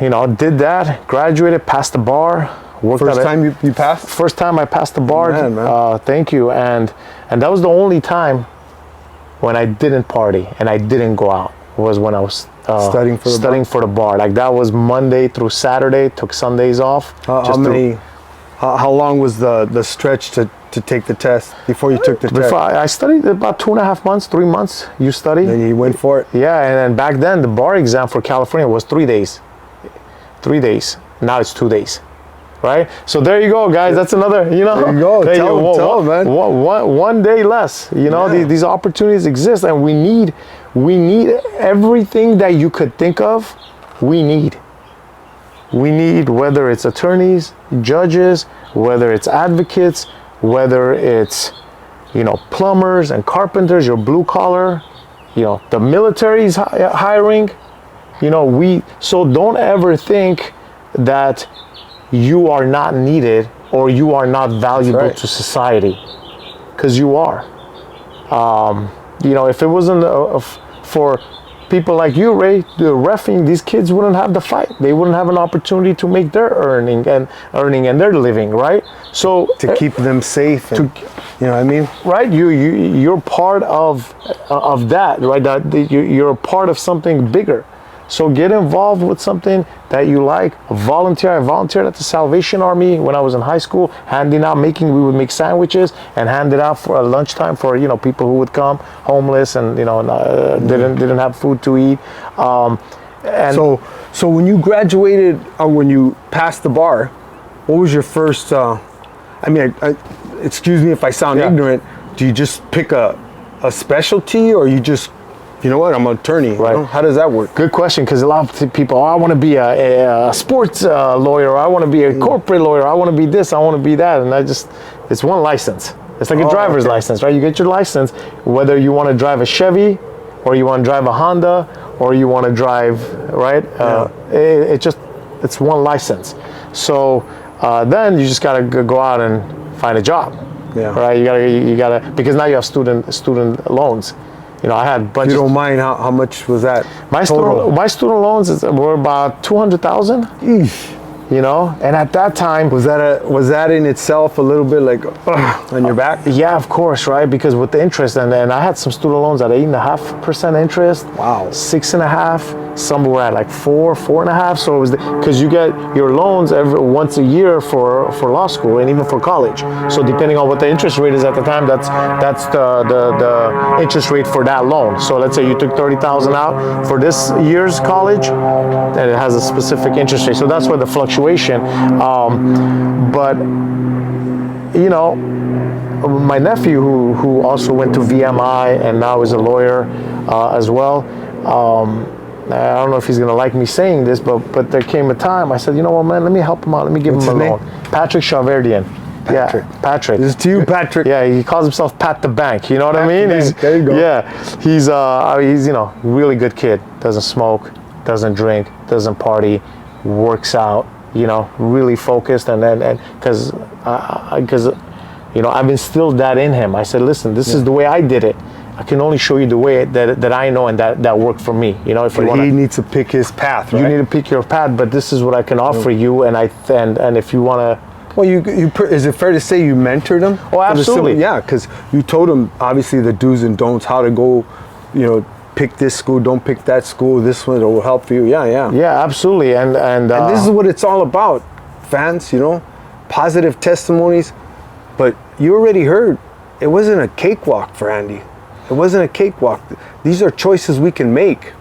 you know, did that, graduated, passed the bar, worked. First time you passed? First time I passed the bar. Man. Thank you. And that was the only time when I didn't party and I didn't go out, was when I was studying for the bar. Like that was Monday through Saturday, took Sundays off. How long was the stretch to take the test before you took the test? I studied about 2.5 months, 3 months. You study. Then you went for it. Yeah, and then back then the bar exam for California was 3 days. 3 days. Now it's 2 days. Right? So there you go, guys. That's another, you know. There you go. Tell them, man. One day less. You know, these opportunities exist, and we need everything that you could think of. We need, whether it's attorneys, judges, whether it's advocates, whether it's, you know, plumbers and carpenters, your blue collar, you know, the military's hiring, you know, so don't ever think that you are not needed or you are not valuable right. to society, because you are. You know, if it wasn't for people like you, Ray, the reffing, these kids wouldn't have the fight. They wouldn't have an opportunity to make their earning and their living, right? So to keep them safe, and, you know what I mean? Right, you're part of that, right? That you're a part of something bigger. So get involved with something that you like. Volunteer. I volunteered at the Salvation Army when I was in high school, we would make sandwiches and hand it out for lunchtime for, you know, people who would come homeless and, you know, didn't have food to eat. And so when you graduated or when you passed the bar, what was your first? I mean, excuse me if I sound ignorant. Do you just pick a specialty, or you just, you know what, I'm an attorney? Right. You know? How does that work? Good question, because a lot of people, I want to be a sports lawyer, or I want to be a corporate lawyer, I want to be this, I want to be that, and it's one license. It's like a driver's license, right? You get your license, whether you want to drive a Chevy, or you want to drive a Honda, or you want to drive, right? It's one license. So then you just got to go out and find a job, right? You gotta, because now you have student loans. You know, I had budget. You don't mind how much was that? My student loans were about $200,000. You know, and at that time, was that in itself a little bit like on your back? Yeah, of course, right? Because with the interest, and I had some student loans at 8.5% interest. Wow. 6.5. Some were at like 4.5. So it was because you get your loans once a year for law school and even for college. So depending on what the interest rate is at the time, that's the interest rate for that loan. So let's say you took $30,000 out for this year's college, and it has a specific interest rate. So that's where the fluctuation. But you know, my nephew who also went to VMI and now is a lawyer as well. I don't know if he's gonna like me saying this, but there came a time I said, you know what, man, let me help him out. Let me give him a loan. Patrick Shaverdian. Patrick. Yeah, Patrick. This is to you, Patrick. Yeah, he calls himself Pat the Bank. You know what I mean? There you go. Yeah, he's you know, really good kid. Doesn't smoke, doesn't drink, doesn't party, works out. You know, really focused, and because you know, I've instilled that in him. I said, listen, this is the way I did it. I can only show you the way that I know and that worked for me. You know, if he needs to pick his path, right? You need to pick your path, but this is what I can offer you, and if you want to. Well, is it fair to say you mentored him? Oh, absolutely. Yeah, because you told him obviously the do's and don'ts, how to go, you know, pick this school, don't pick that school, this one, it will help you. Yeah, absolutely. And this is what it's all about, fans, you know, positive testimonies. But you already heard, it wasn't a cakewalk for Andy. It wasn't a cakewalk. These are choices we can make.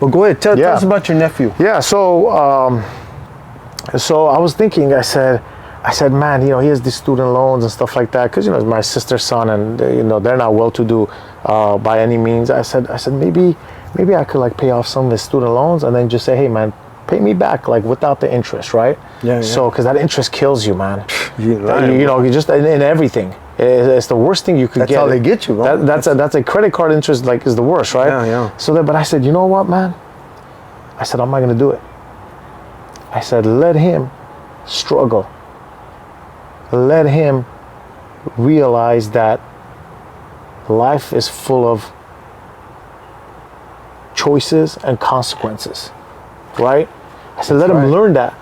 But go ahead, tell us about your nephew. Yeah, so I was thinking, I said, man, you know, he has these student loans and stuff like that, because, you know, it's my sister's son, and you know, they're not well-to-do by any means. I said maybe I could like pay off some of his student loans, and then just say, hey, man, pay me back like without the interest, right? Yeah. So, because that interest kills you, man. You know, you just in everything. It's the worst thing you could get. That's how they get you, bro. That's a credit card interest, like, is the worst, right? Yeah. So but I said, you know what, man? I said, I'm not gonna do it. I said, let him struggle. Let him realize that life is full of choices and consequences, right? I said, let him learn that.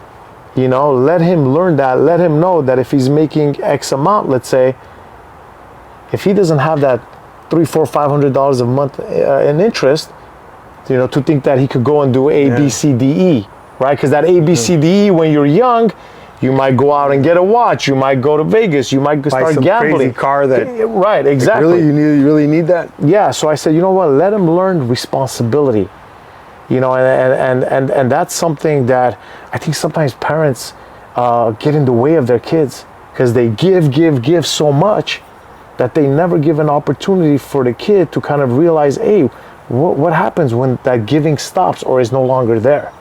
You know, let him learn that. Let him know that if he's making X amount, let's say, if he doesn't have that $300, $400, $500 a month in interest, you know, to think that he could go and do A, B, C, D, E, right? Because that A, B, C, D, E, when you're young, you might go out and get a watch. You might go to Vegas. You might start some gambling. Crazy car that. Right, exactly. Like, really, you really need that? Yeah. So I said, you know what? Let him learn responsibility. You know, and that's something that I think sometimes parents get in the way of their kids, because they give so much that they never give an opportunity for the kid to kind of realize, hey, what happens when that giving stops or is no longer there?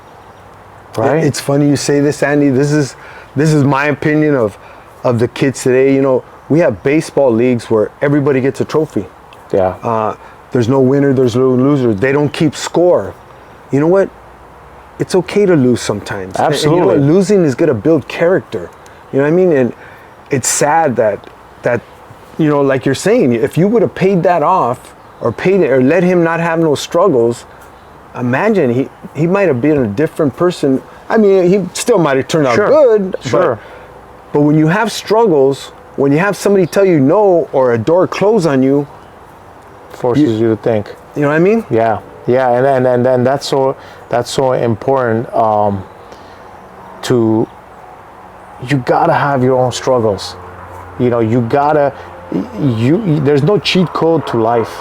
Right. It's funny you say this, Andy. This is my opinion of the kids today. You know, we have baseball leagues where everybody gets a trophy. Yeah. There's no winner, there's no loser. They don't keep score. You know what? it's okay to lose sometimes. And Absolutely. you know what? Losing is going to build character. You know what I mean? And it's sad that you know, like you're saying, if you would have paid that off or paid it or let him not have no struggles, imagine he might have been a different person. I mean, he still might have turned out good. Sure. But when you have struggles, when you have somebody tell you no or a door close on you, Forces you to think. you know what I mean? Yeah, and that's so important. You gotta have your own struggles. You know, there's no cheat code to life.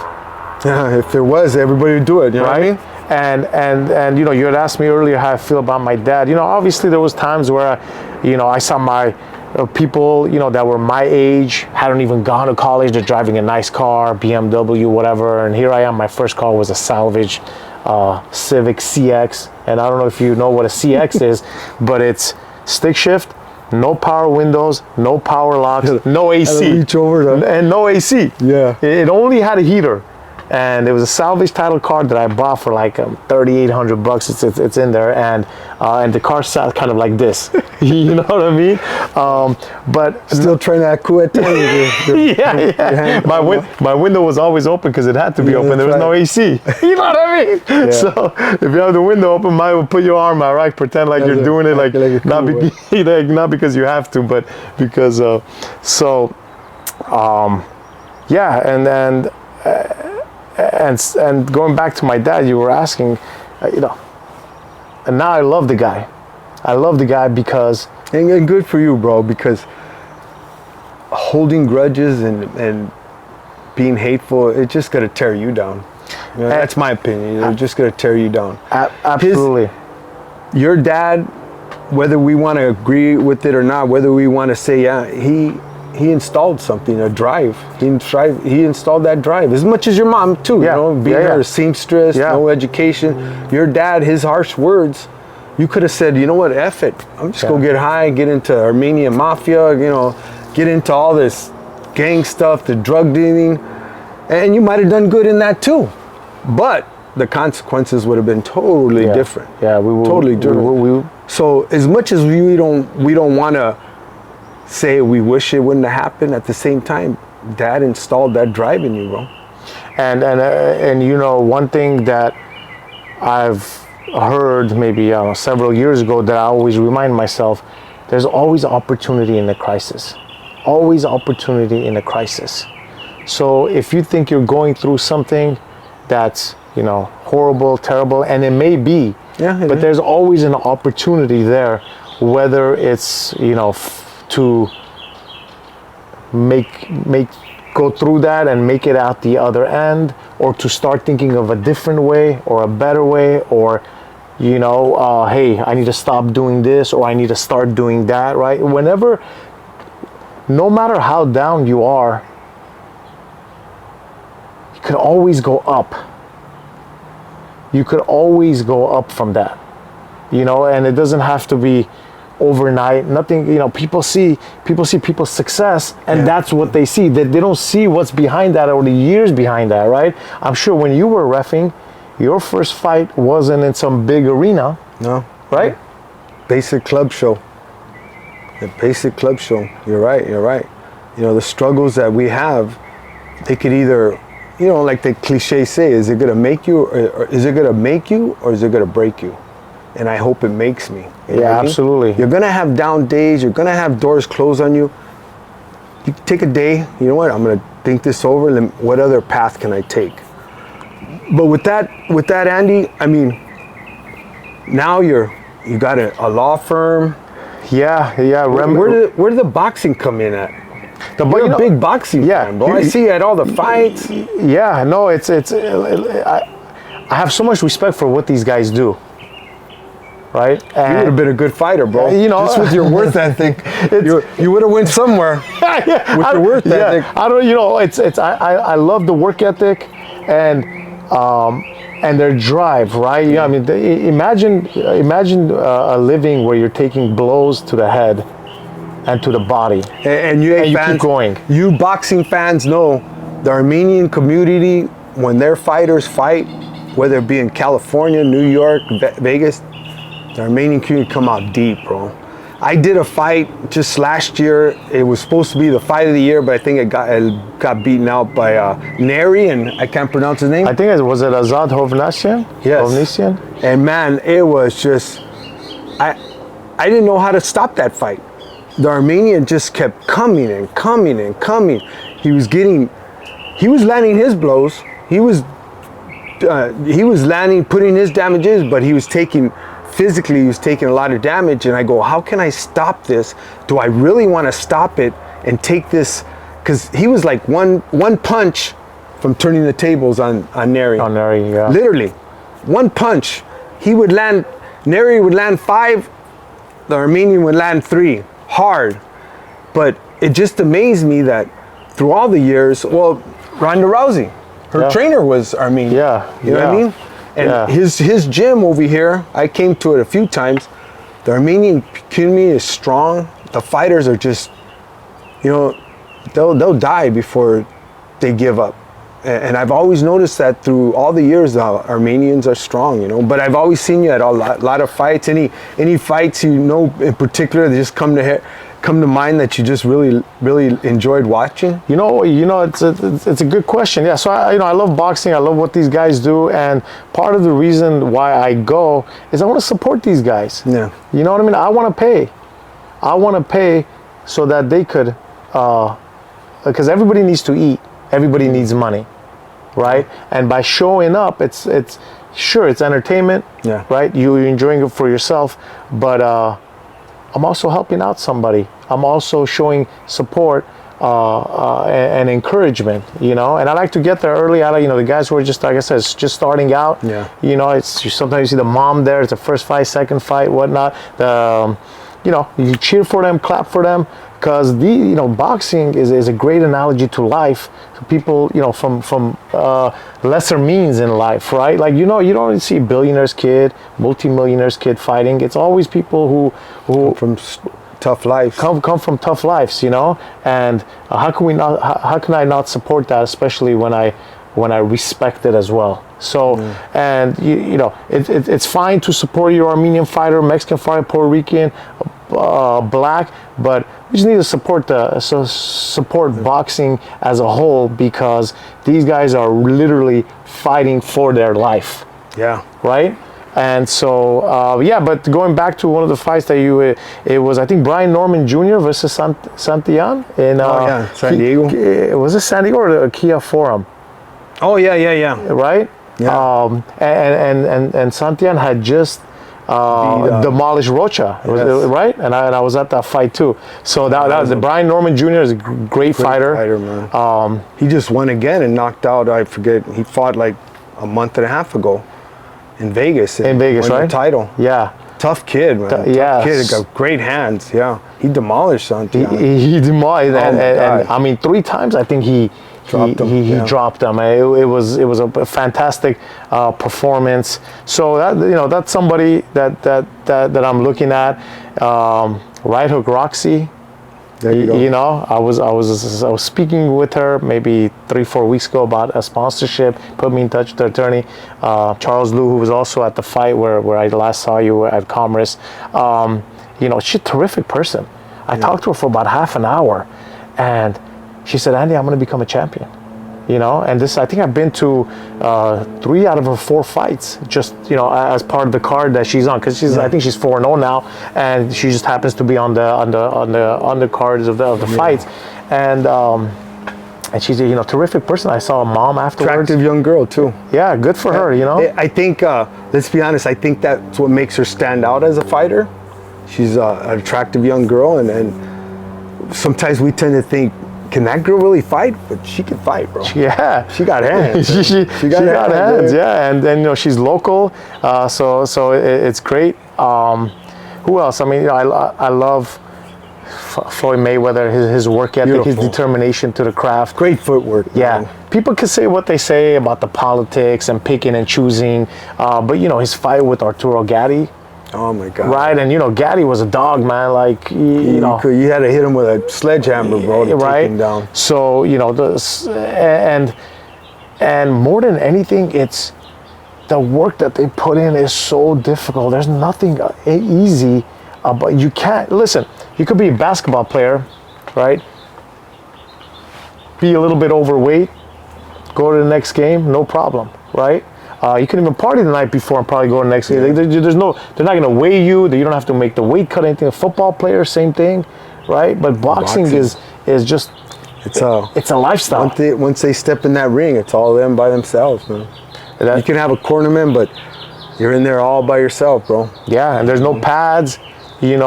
Yeah, if there was, everybody would do it. You know what I mean? And you know, you had asked me earlier how I feel about my dad. You know, obviously there was times where I saw my people, you know, that were my age, hadn't even gone to college, they're driving a nice car, BMW, whatever, and here I am, my first car was a salvage Civic CX, and I don't know if you know what a CX is, but it's stick shift, no power windows, no power locks, no AC, reach over and no AC. Yeah. It only had a heater. And it was a salvage title car that I bought for like $3,800. It's in there, and the car sat kind of like this. You know what I mean? But Still trying to act cool at times. yeah. My window was always open because it had to be open. There was no AC. You know what I mean? Yeah. So if you have the window open, might will put your arm out, right? Pretend like you're doing it, like not because you have to, but because yeah, and going back to my dad, you were asking, you know, and now I love the guy. I love the guy because... And good for you, bro, because holding grudges and being hateful, it's just going to tear you down. You know, that's my opinion. It's just going to tear you down. Absolutely. Your dad, whether we want to agree with it or not, whether we want to say, yeah, he installed something, a drive. He installed that drive, as much as your mom too. Yeah. You know, being a seamstress, no education. Your dad, his harsh words, you could have said, you know what, F it. I'm just go get high, get into Armenian mafia, you know, get into all this gang stuff, the drug dealing, and you might have done good in that too. But the consequences would have been totally different. Yeah, we will totally different. So as much as we don't want to say we wish it wouldn't have happened, at the same time, Dad installed that drive in you, bro. And you know, one thing that I've heard maybe several years ago that I always remind myself, there's always opportunity in a crisis. Always opportunity in a crisis. So if you think you're going through something that's, you know, horrible, terrible, and it may be, but there's always an opportunity there, whether it's, you know, to go through that and make it out the other end, or to start thinking of a different way or a better way, or, you know, hey, I need to stop doing this, or I need to start doing that, right? Whenever, no matter how down you are, you could always go up. You could always go up from that, you know, and it doesn't have to be overnight. Nothing, you know, people see people's success, and that's what they see. They don't see what's behind that, or the years behind that, right? I'm sure when you were reffing, your first fight wasn't in some big arena. No. Right? Basic club show. The basic club show. You're right. You know, the struggles that we have, they could either, you know, like the cliche say, is it gonna make you, or is it gonna make you, or is it gonna break you? And I hope it makes me. You know what I mean? Absolutely. You're gonna have down days. You're gonna have doors closed on you. You take a day. You know what? I'm gonna think this over. And what other path can I take? But with that, Andy, I mean, now you got a law firm. Yeah. Where did the boxing come in at? You're a big boxing fan, bro. I see you at all the fights. Yeah, no, I have so much respect for what these guys do. Right? And you would have been a good fighter, bro. You know, just with your work ethic, you would have went somewhere. With your work ethic. I don't, you know, I love the work ethic and their drive, right? Yeah, I mean, imagine a living where you're taking blows to the head and to the body, and you keep going. You boxing fans know the Armenian community, when their fighters fight, whether it be in California, New York, Vegas, The Armenian community come out deep, bro. I did a fight just last year. It was supposed to be the fight of the year, but I think it got beaten out by Neri, and I can't pronounce his name. I think was it Azad Hovnasian? Yes. Hovnisian? And man, it was just, I didn't know how to stop that fight. The Armenian just kept coming and coming and coming. He was landing his blows. He was landing, putting his damages, but he was taking a lot of damage. And I go, how can I stop this? Do I really want to stop it and take this? Because he was like one punch from turning the tables on Neri. On Neri, yeah. Literally, one punch. Neri would land 5, the Armenian would land 3, hard. But it just amazed me that through all the years, well, Ronda Rousey, her trainer was Armenian. Yeah. You know what I mean? And his gym over here, I came to it a few times. The Armenian community is strong. The fighters are just, they'll die before they give up. And I've always noticed that through all the years, the Armenians are strong, But I've always seen you at a lot of fights. Any fights in particular that just come to mind that you just really, really enjoyed watching? It's a good question. Yeah, so I love boxing. I love what these guys do, and part of the reason why I go is I want to support these guys. Yeah. You know what I mean? I want to pay so that they could, because everybody needs to eat. Everybody needs money, right? And by showing up, it's entertainment, right? You're enjoying it for yourself, but I'm also helping out somebody. I'm also showing support and encouragement, And I like to get there early. The guys who are just, like I said, just starting out. Yeah. Sometimes you see the mom there. It's the first fight, second fight, whatnot. You cheer for them, clap for them, because boxing is a great analogy to life. So people, from lesser means in life, right? Like you don't see billionaire's kid, multimillionaire's kid fighting. It's always people who from tough lives. Come from tough lives, And how can I not support that, especially when I respect it as well. So, and it's fine to support your Armenian fighter, Mexican fighter, Puerto Rican, black, but we just need to support boxing as a whole, because these guys are literally fighting for their life. Yeah. Right? And so, but going back to one of the fights that it was, I think, Brian Norman Jr. versus Santillan in San Diego. Was it San Diego or the Kia Forum? Oh, yeah. Right? Yeah. And Santillan had just demolished Rocha, right? And I was at that fight too. So that was Brian Norman Jr. is a great fighter. Man. He just won again and knocked out, I forget, he fought like a month and a half ago in Vegas. In Vegas, right? The title. Yeah. Tough kid, man. Tough kid. Got great hands. Yeah. He demolished something. He demolished, and I mean 3 times. I think he dropped him. It was a fantastic performance. So that's somebody that I'm looking at. Right hook Roxy. There you go. I was speaking with her maybe 3-4 weeks ago about a sponsorship. Put me in touch with the attorney, Charles Liu, who was also at the fight where I last saw you at Commerce. She's a terrific person. I talked to her for about half an hour, and she said, "Andy, I'm going to become a champion." And this, I think I've been to 3 out of her 4 fights, just, as part of the card that she's on, because I think she's 4-0 now, and she just happens to be on the undercards of the fights, and she's a terrific person. I saw a mom afterwards. Attractive young girl too. Yeah, good for her. I think, let's be honest, I think that's what makes her stand out as a fighter. She's an attractive young girl, and sometimes we tend to think, can that girl really fight? But she can fight, bro. Yeah, she got hands. she got hands. Yeah, and then she's local, so it's great. Who else? I mean, I love Floyd Mayweather. His work ethic, his determination to the craft. Great footwork. Yeah, man. People can say what they say about the politics and picking and choosing, but his fight with Arturo Gatti. Oh my God! Right, and Gatti was a dog, man. Like you had to hit him with a sledgehammer, bro, to take him down. So and more than anything, it's the work that they put in is so difficult. There's nothing easy about. You can't listen. You could be a basketball player, right? Be a little bit overweight, go to the next game, no problem, right? You can even party the night before and probably go to the next game. They're not going to weigh you. You don't have to make the weight cut or anything. A football player, same thing, right? But boxing is just it's a lifestyle. Once they step in that ring, it's all them by themselves, man. You can have a cornerman, but you're in there all by yourself, bro. Yeah, and there's no pads, and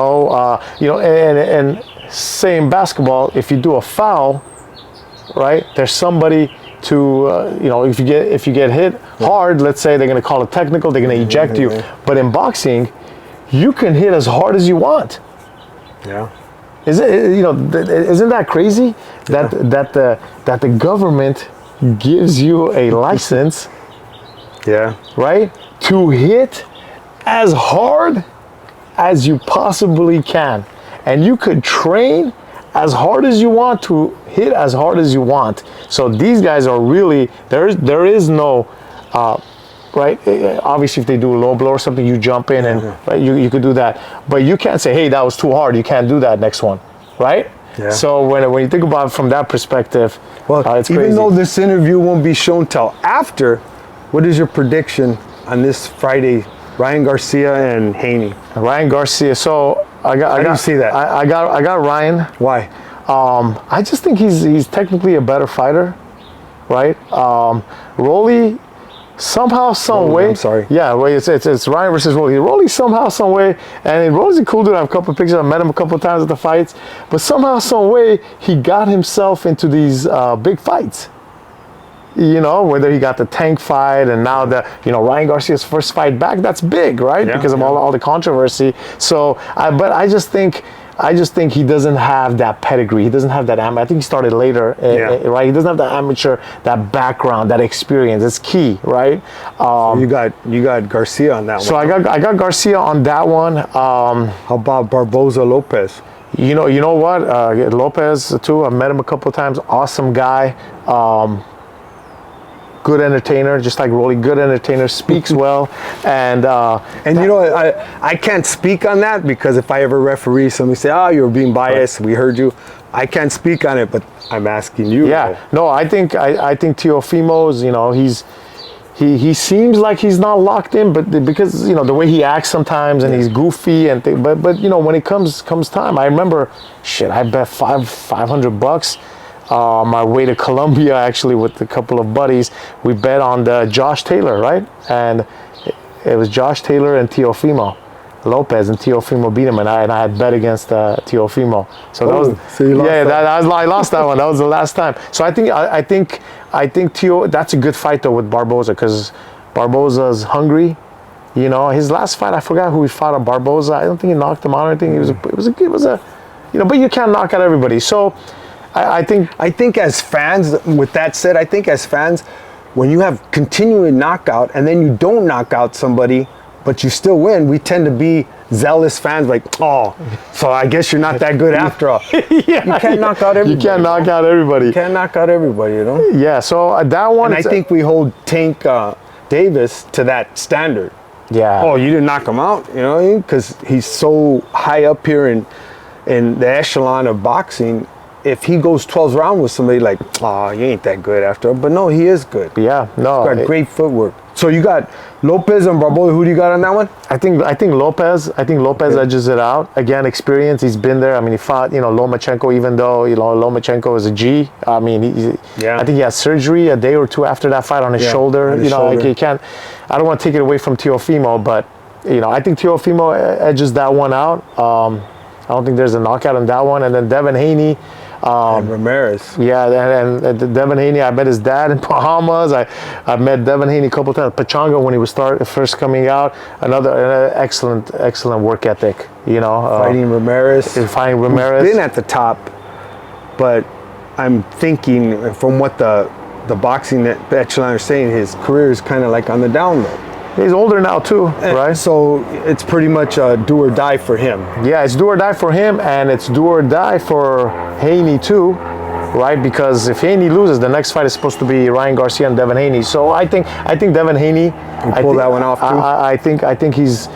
say in basketball, if you do a foul, right? There's somebody to, if you get hit hard, let's say they're going to call it technical, they're going to eject you. But in boxing, you can hit as hard as you want. Yeah. Isn't that crazy that the government gives you a license? Yeah. Right? To hit as hard as you possibly can. And you could train as hard as you want to hit as hard as you want. So these guys are really, there is no, right? Obviously, if they do a low blow or something, you jump in and right, you could do that. But you can't say, hey, that was too hard. You can't do that next one, right? Yeah. So when you think about it from that perspective, it's even crazy. though this interview won't be shown till after, what is your prediction on this Friday? Ryan Garcia and Haney. Ryan Garcia. So I got. How do you see that? I got Ryan. Why? I just think he's technically a better fighter, right? Rolly, somehow, some way. I'm sorry. Yeah, well, it's Ryan versus Rolly. Rolly somehow, some way, and Rolly's a cool dude. I have a couple of pictures. I met him a couple of times at the fights, but somehow, some way, he got himself into these big fights. Whether he got the Tank fight and now Ryan Garcia's first fight back, that's big, right? Because of all the controversy. So, but I just think he doesn't have that pedigree. He doesn't have that. I think he started later, right? He doesn't have that amateur, that background, that experience. It's key, right? So you got Garcia on that one. So I got Garcia on that one. How about Barboza Lopez? You know what? Lopez too. I met him a couple of times. Awesome guy. Good entertainer, just like Rolly. Good entertainer, speaks well, and I can't speak on that because if I ever referee, somebody say, "Oh, you're being biased. We heard you." I can't speak on it, but I'm asking you. Yeah, no, I think Teofimo's, he seems like he's not locked in, but because the way he acts sometimes and he's goofy and but when it comes time, I remember, I bet $500. My way to Colombia, actually, with a couple of buddies, we bet on the Josh Taylor, right? And it was Josh Taylor and Teofimo Lopez, and Teofimo beat him, and I had bet against Teofimo. So I lost that one. That was the last time. So I think Teo. That's a good fight though with Barboza because Barboza's hungry. His last fight, I forgot who he fought on Barboza. I don't think he knocked him out or anything. It was a but you can't knock out everybody. So. I think as fans, with that said, I think as fans, when you have continuing knockout and then you don't knock out somebody, but you still win, we tend to be zealous fans like, oh, so I guess you're not that good after all. You can't knock out everybody. You can't knock out everybody. You can't knock out everybody, Yeah, so that one. And I think we hold Tank Davis to that standard. Yeah. Oh, you didn't knock him out, because he's so high up here in the echelon of boxing. If he goes 12 rounds with somebody like, oh, you ain't that good after all. But no, he is good. Yeah, no. He's got great footwork. So you got Lopez and Barboza. Who do you got on that one? I think Lopez edges it out. Again, experience. He's been there. I mean, he fought, Lomachenko, even though, Lomachenko is a G. I mean, I think he had surgery a day or two after that fight on his shoulder. On his shoulder. Like he can't, I don't want to take it away from Teofimo, but, I think Teofimo edges that one out. I don't think there's a knockout on that one. And then Devin Haney. And Ramirez. Yeah, and Devin Haney, I met his dad in Bahamas. I met Devin Haney a couple of times. Pachanga when he was first coming out. Another excellent work ethic. Fighting Ramirez. Fighting Ramirez. He's been at the top, but I'm thinking from what the boxing echelon are saying, his career is kind of like on the down low. He's older now too, right? So it's pretty much do or die for him. Yeah, it's do or die for him, and it's do or die for Haney too, right? Because if Haney loses, the next fight is supposed to be Ryan Garcia and Devin Haney. So I think Devin Haney pull that one off too. I think he's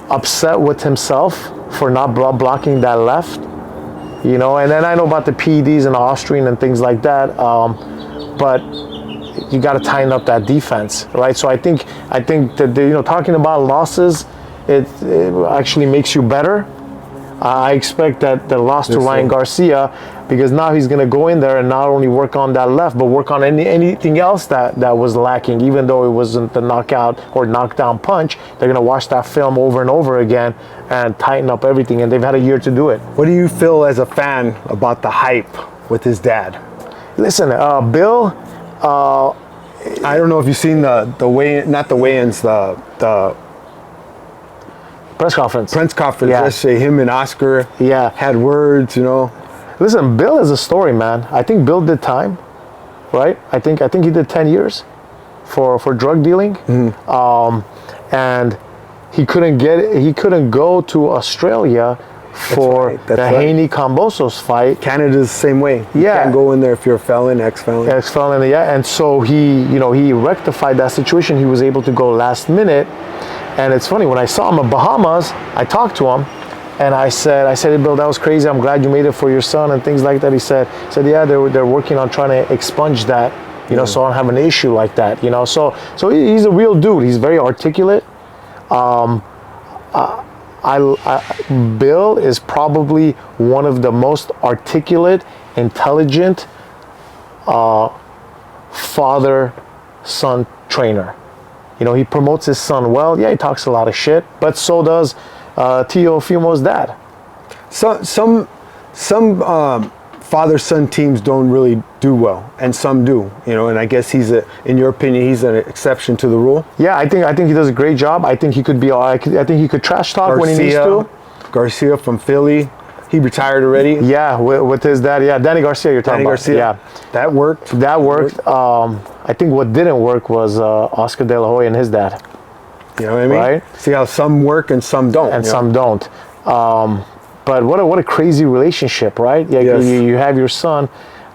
upset with himself for not blocking that left, you know. And then I know about the PEDs and the Austrian and things like that, but you got to tighten up that defense, right? So I think that talking about losses, it actually makes you better. I expect that the loss to Ryan Garcia, because now he's going to go in there and not only work on that left, but work on anything else that was lacking, even though it wasn't the knockout or knockdown punch. They're going to watch that film over and over again and tighten up everything, and they've had a year to do it. What do you feel as a fan about the hype with his dad? Listen, Bill, I don't know if you've seen the weigh-ins, the press conference yesterday. Him and Oscar had words, you know. Listen, Bill is a story, man. I think Bill did time, right? I think he did 10 years for drug dealing, and he couldn't go to Australia for the Haney Kambosos fight. Canada's the same way. You can't go in there if you're a felon, ex-felon. Ex-felon, yeah. And so he rectified that situation. He was able to go last minute. And it's funny, when I saw him in Bahamas, I talked to him, and I said, hey, Bill, that was crazy. I'm glad you made it for your son and things like that. He said, yeah, they're working on trying to expunge that, you know, so I don't have an issue like that, you know. So he's a real dude. He's very articulate. Bill is probably one of the most articulate, intelligent father-son trainer. You know, he promotes his son well. Yeah, he talks a lot of shit, but so does Teofimo's dad. Some father-son teams don't really do well, and some do. You know, and I guess in your opinion, he's an exception to the rule. Yeah, I think he does a great job. I think he could be. I think he could trash talk when he needs to. Garcia from Philly. He retired already. Yeah, with his dad. Yeah, Danny Garcia. You're talking about. Yeah, that worked. That worked. I think what didn't work was Oscar De La Hoya and his dad. You know what I mean? Right. See how some work and some don't. And some don't. But what a crazy relationship, right? Yeah. Yes. You have your son,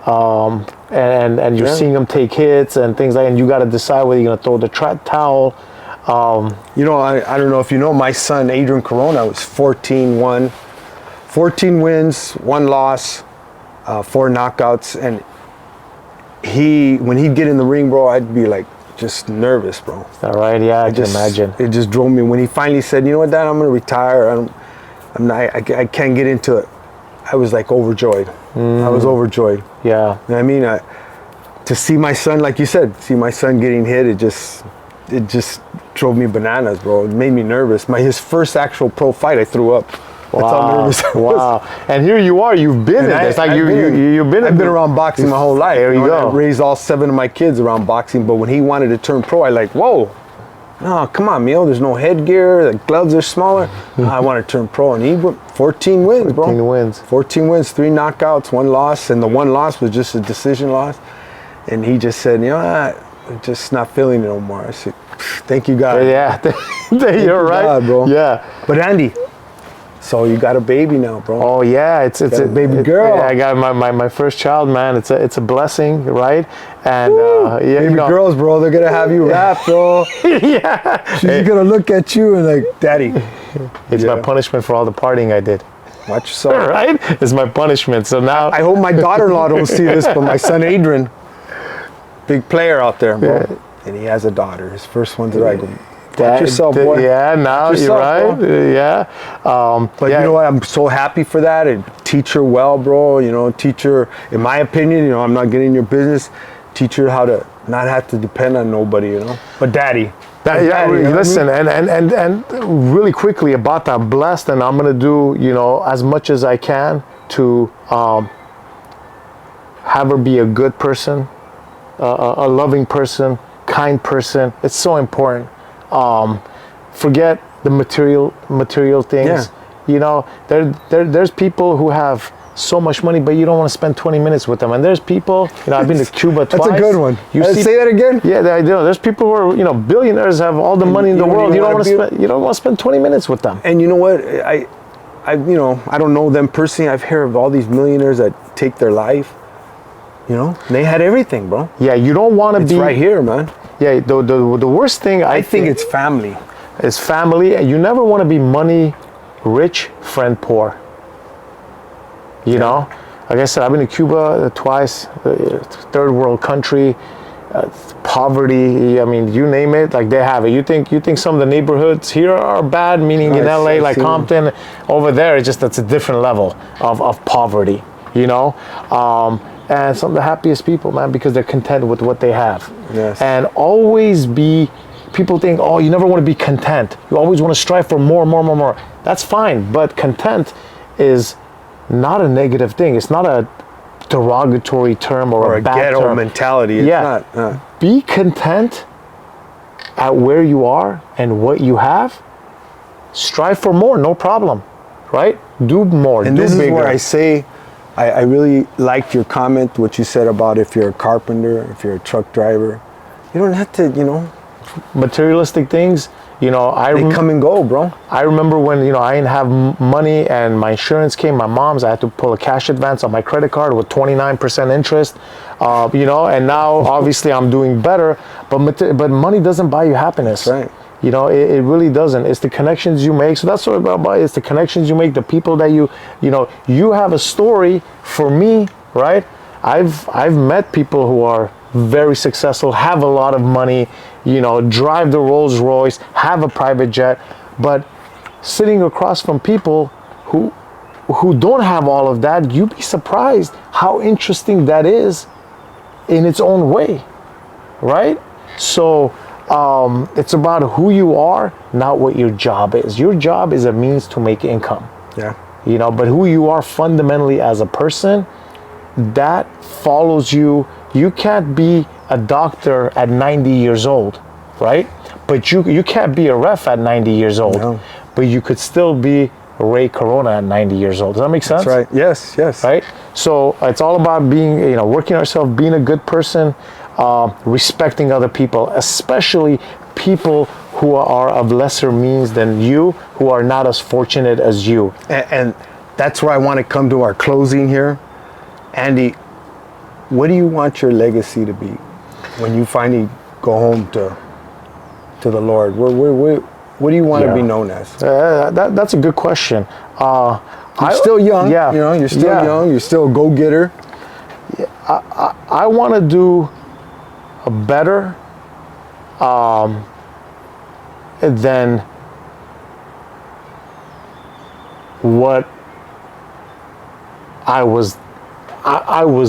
and you're seeing him take hits and things like, and you got to decide whether you're gonna throw the towel. You know, I don't know if you know, my son Adrian Corona was 14 wins, 1 loss, 4 knockouts, and when he'd get in the ring, bro, I'd be like just nervous, bro. All right, yeah, I can imagine. It just drove me when he finally said, "You know what, Dad, I'm gonna retire. I can't get into it." I was like overjoyed. I was overjoyed. Yeah. You know what I mean? To see my son, like you said, getting hit, it just drove me bananas, bro. It made me nervous. His first actual pro fight, I threw up. That's how nervous I was. Wow. And here you are, you've been in this. Like you've been around boxing my whole life. There you go. I raised all 7 of my kids around boxing, but when he wanted to turn pro, I like, whoa. No, come on, Mio. There's no headgear. The gloves are smaller. I want to turn pro. And he went 14 wins, bro. 14 wins, 3 knockouts, 1 loss. And the 1 loss was just a decision loss. And he just said, you know, I'm just not feeling it no more. I said, thank you, God. Yeah, you're right. God, bro. Yeah. But Andy, so you got a baby now, bro. Oh yeah, it's a baby girl. Yeah, I got my first child, man. It's a blessing, right? And baby girls, bro, they're gonna have you wrapped, bro. Yeah, she's gonna look at you and like, Daddy. It's my punishment for all the partying I did. Watch yourself. Right? It's my punishment. So now I hope my daughter-in-law don't see this, but my son Adrian, big player out there, bro. Yeah. And he has a daughter. His first one's right. Watch yourself, boy. Yeah, now you're right. Bro. Yeah. But you know what? I'm so happy for that. And teach her well, bro. You know, teach her, in my opinion, you know, I'm not getting in your business. Teach her how to not have to depend on nobody, you know. But Daddy. Listen, I mean? and really quickly about that blessed, and I'm gonna do, you know, as much as I can to have her be a good person, a loving person, kind person. It's so important. Forget the material things. Yeah. You know, there's people who have so much money, but you don't want to spend 20 minutes with them. And there's people, you know, I've been to Cuba twice. That's a good one. Say that again? Yeah, I do. There's people who are, you know, billionaires, have all the money in the world. You don't want to spend 20 minutes with them. And you know what? I don't know them personally. I've heard of all these millionaires that take their life. They had everything, bro. Yeah, you don't want to It's be right here, man. Yeah, the worst thing I think it's family. is family. You never want to be money rich, friend poor. You know, like I said, I've been to Cuba twice, third world country, poverty. I mean, you name it, like they have it. You think some of the neighborhoods here are bad, meaning in LA, like Compton, over there, it's a different level of poverty. And some of the happiest people, man, because they're content with what they have. Yes. And always people think, oh, you never want to be content. You always want to strive for more. That's fine, but content is not a negative thing. It's not a derogatory term or a bad ghetto term. mentality. It's not. Be content at where you are and what you have. Strive for more, no problem, right? Do more, and do this bigger. is where I say, I really liked your comment, what you said about if you're a carpenter, if you're a truck driver, you don't have to, materialistic things, they come and go, bro. I remember when, I didn't have money and my insurance came, my mom's, I had to pull a cash advance on my credit card with 29% interest, and now obviously I'm doing better, but money doesn't buy you happiness. That's right. It really doesn't. It's the connections you make. So that's what it's about. It's the connections you make, the people that you have a story. For me, right? I've met people who are very successful, have a lot of money, drive the Rolls Royce, have a private jet, but sitting across from people who don't have all of that, you'd be surprised how interesting that is in its own way, right? So it's about who you are, not what your job is. Your job is a means to make income. Yeah. But who you are fundamentally as a person, that follows you. You can't be a doctor at 90 years old, right? But you can't be a ref at 90 years old. No. But you could still be Ray Corona at 90 years old. Does that make sense? That's right. Yes. Right? So it's all about being, working ourselves, being a good person, respecting other people, especially people who are of lesser means than you, who are not as fortunate as you. And that's where I want to come to our closing here. Andy, what do you want your legacy to be when you finally go home to the Lord? What do you want to be known as? That's a good question. You're still young. Yeah. You're still young. You're still a go-getter. I want to do a better than what I was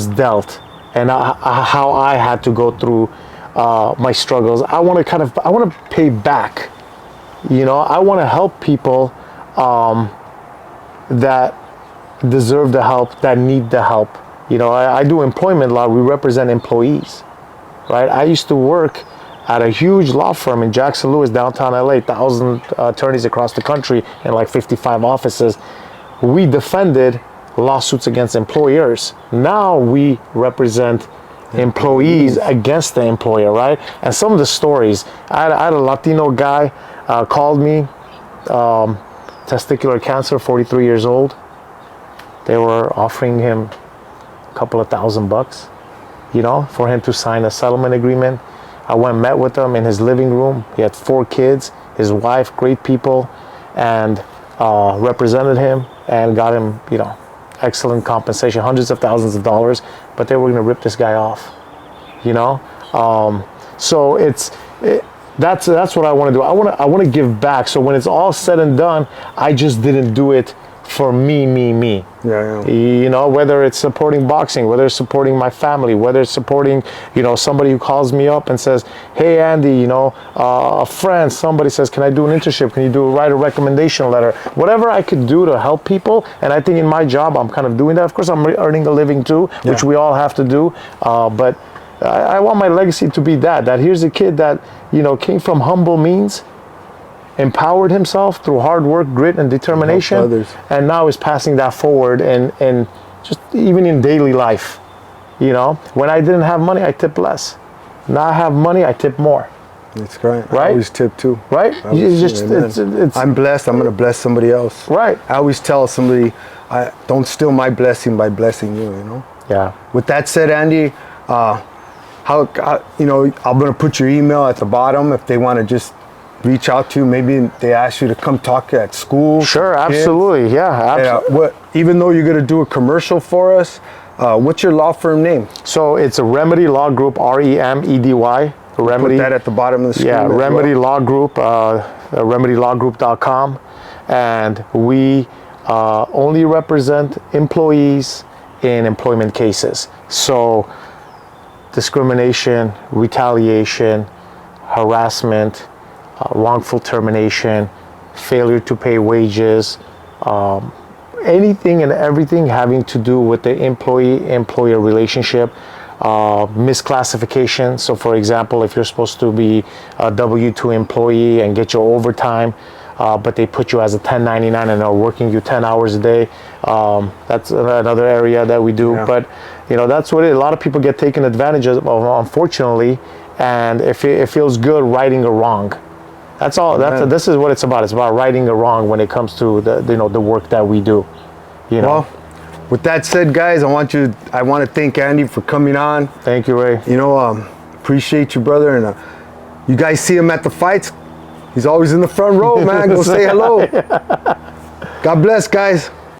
dealt, and how I had to go through my struggles. I want to pay back. I want to help people that deserve the help, that need the help. I do employment law. We represent employees, right? I used to work at a huge law firm in Jackson Lewis, downtown LA, 1,000 attorneys across the country and like 55 offices. We defended lawsuits against employers. Now we represent employees against the employer, right? And some of the stories, I had a Latino guy called me, testicular cancer, 43 years old. They were offering him a couple of $1,000, for him to sign a settlement agreement. I went and met with him in his living room. He had 4 kids, his wife, great people, and represented him and got him, excellent compensation, hundreds of thousands of dollars, but they were going to rip this guy off, So that's what I want to do. I want to give back. So when it's all said and done, I just didn't do it for me. Yeah. Whether it's supporting boxing, whether it's supporting my family, whether it's supporting, somebody who calls me up and says, hey, Andy, a friend, somebody says, can I do an internship? Can you write a recommendation letter? Whatever I could do to help people. And I think in my job, I'm kind of doing that. Of course, I'm earning a living too, which we all have to do. But I want my legacy to be that here's a kid that, came from humble means, empowered himself through hard work, grit, and determination, and now is passing that forward and just even in daily life. When I didn't have money, I tipped less. Now I have money, I tip more. It's great. Right? I always tip too. Right? It's I'm blessed. I'm gonna bless somebody else. Right. I always tell somebody, don't steal my blessing by blessing you. You know. Yeah. With that said, Andy, how you know, I'm gonna put your email at the bottom if they want to just reach out to you. Maybe they ask you to come talk at school. Sure, absolutely. Yeah, absolutely. Even though you're gonna do a commercial for us, what's your law firm name? So it's a Remedy Law Group, REMEDY. Remedy. Put that at the bottom of the screen. Yeah, Remedy Law Group, remedylawgroup.com, and we only represent employees in employment cases. So discrimination, retaliation, harassment, wrongful termination, failure to pay wages, anything and everything having to do with the employee-employer relationship, misclassification. So for example, if you're supposed to be a W-2 employee and get your overtime, but they put you as a 1099 and are working you 10 hours a day, that's another area that we do. Yeah. But you know, that's what a lot of people get taken advantage of, unfortunately, and it feels good righting a wrong. That's all. This is what it's about. It's about righting a wrong when it comes to the work that we do. You know. Well, with that said, guys, I want to thank Andy for coming on. Thank you, Ray. You know, appreciate you, brother. And you guys see him at the fights. He's always in the front row, man. Go say hello. God bless, guys.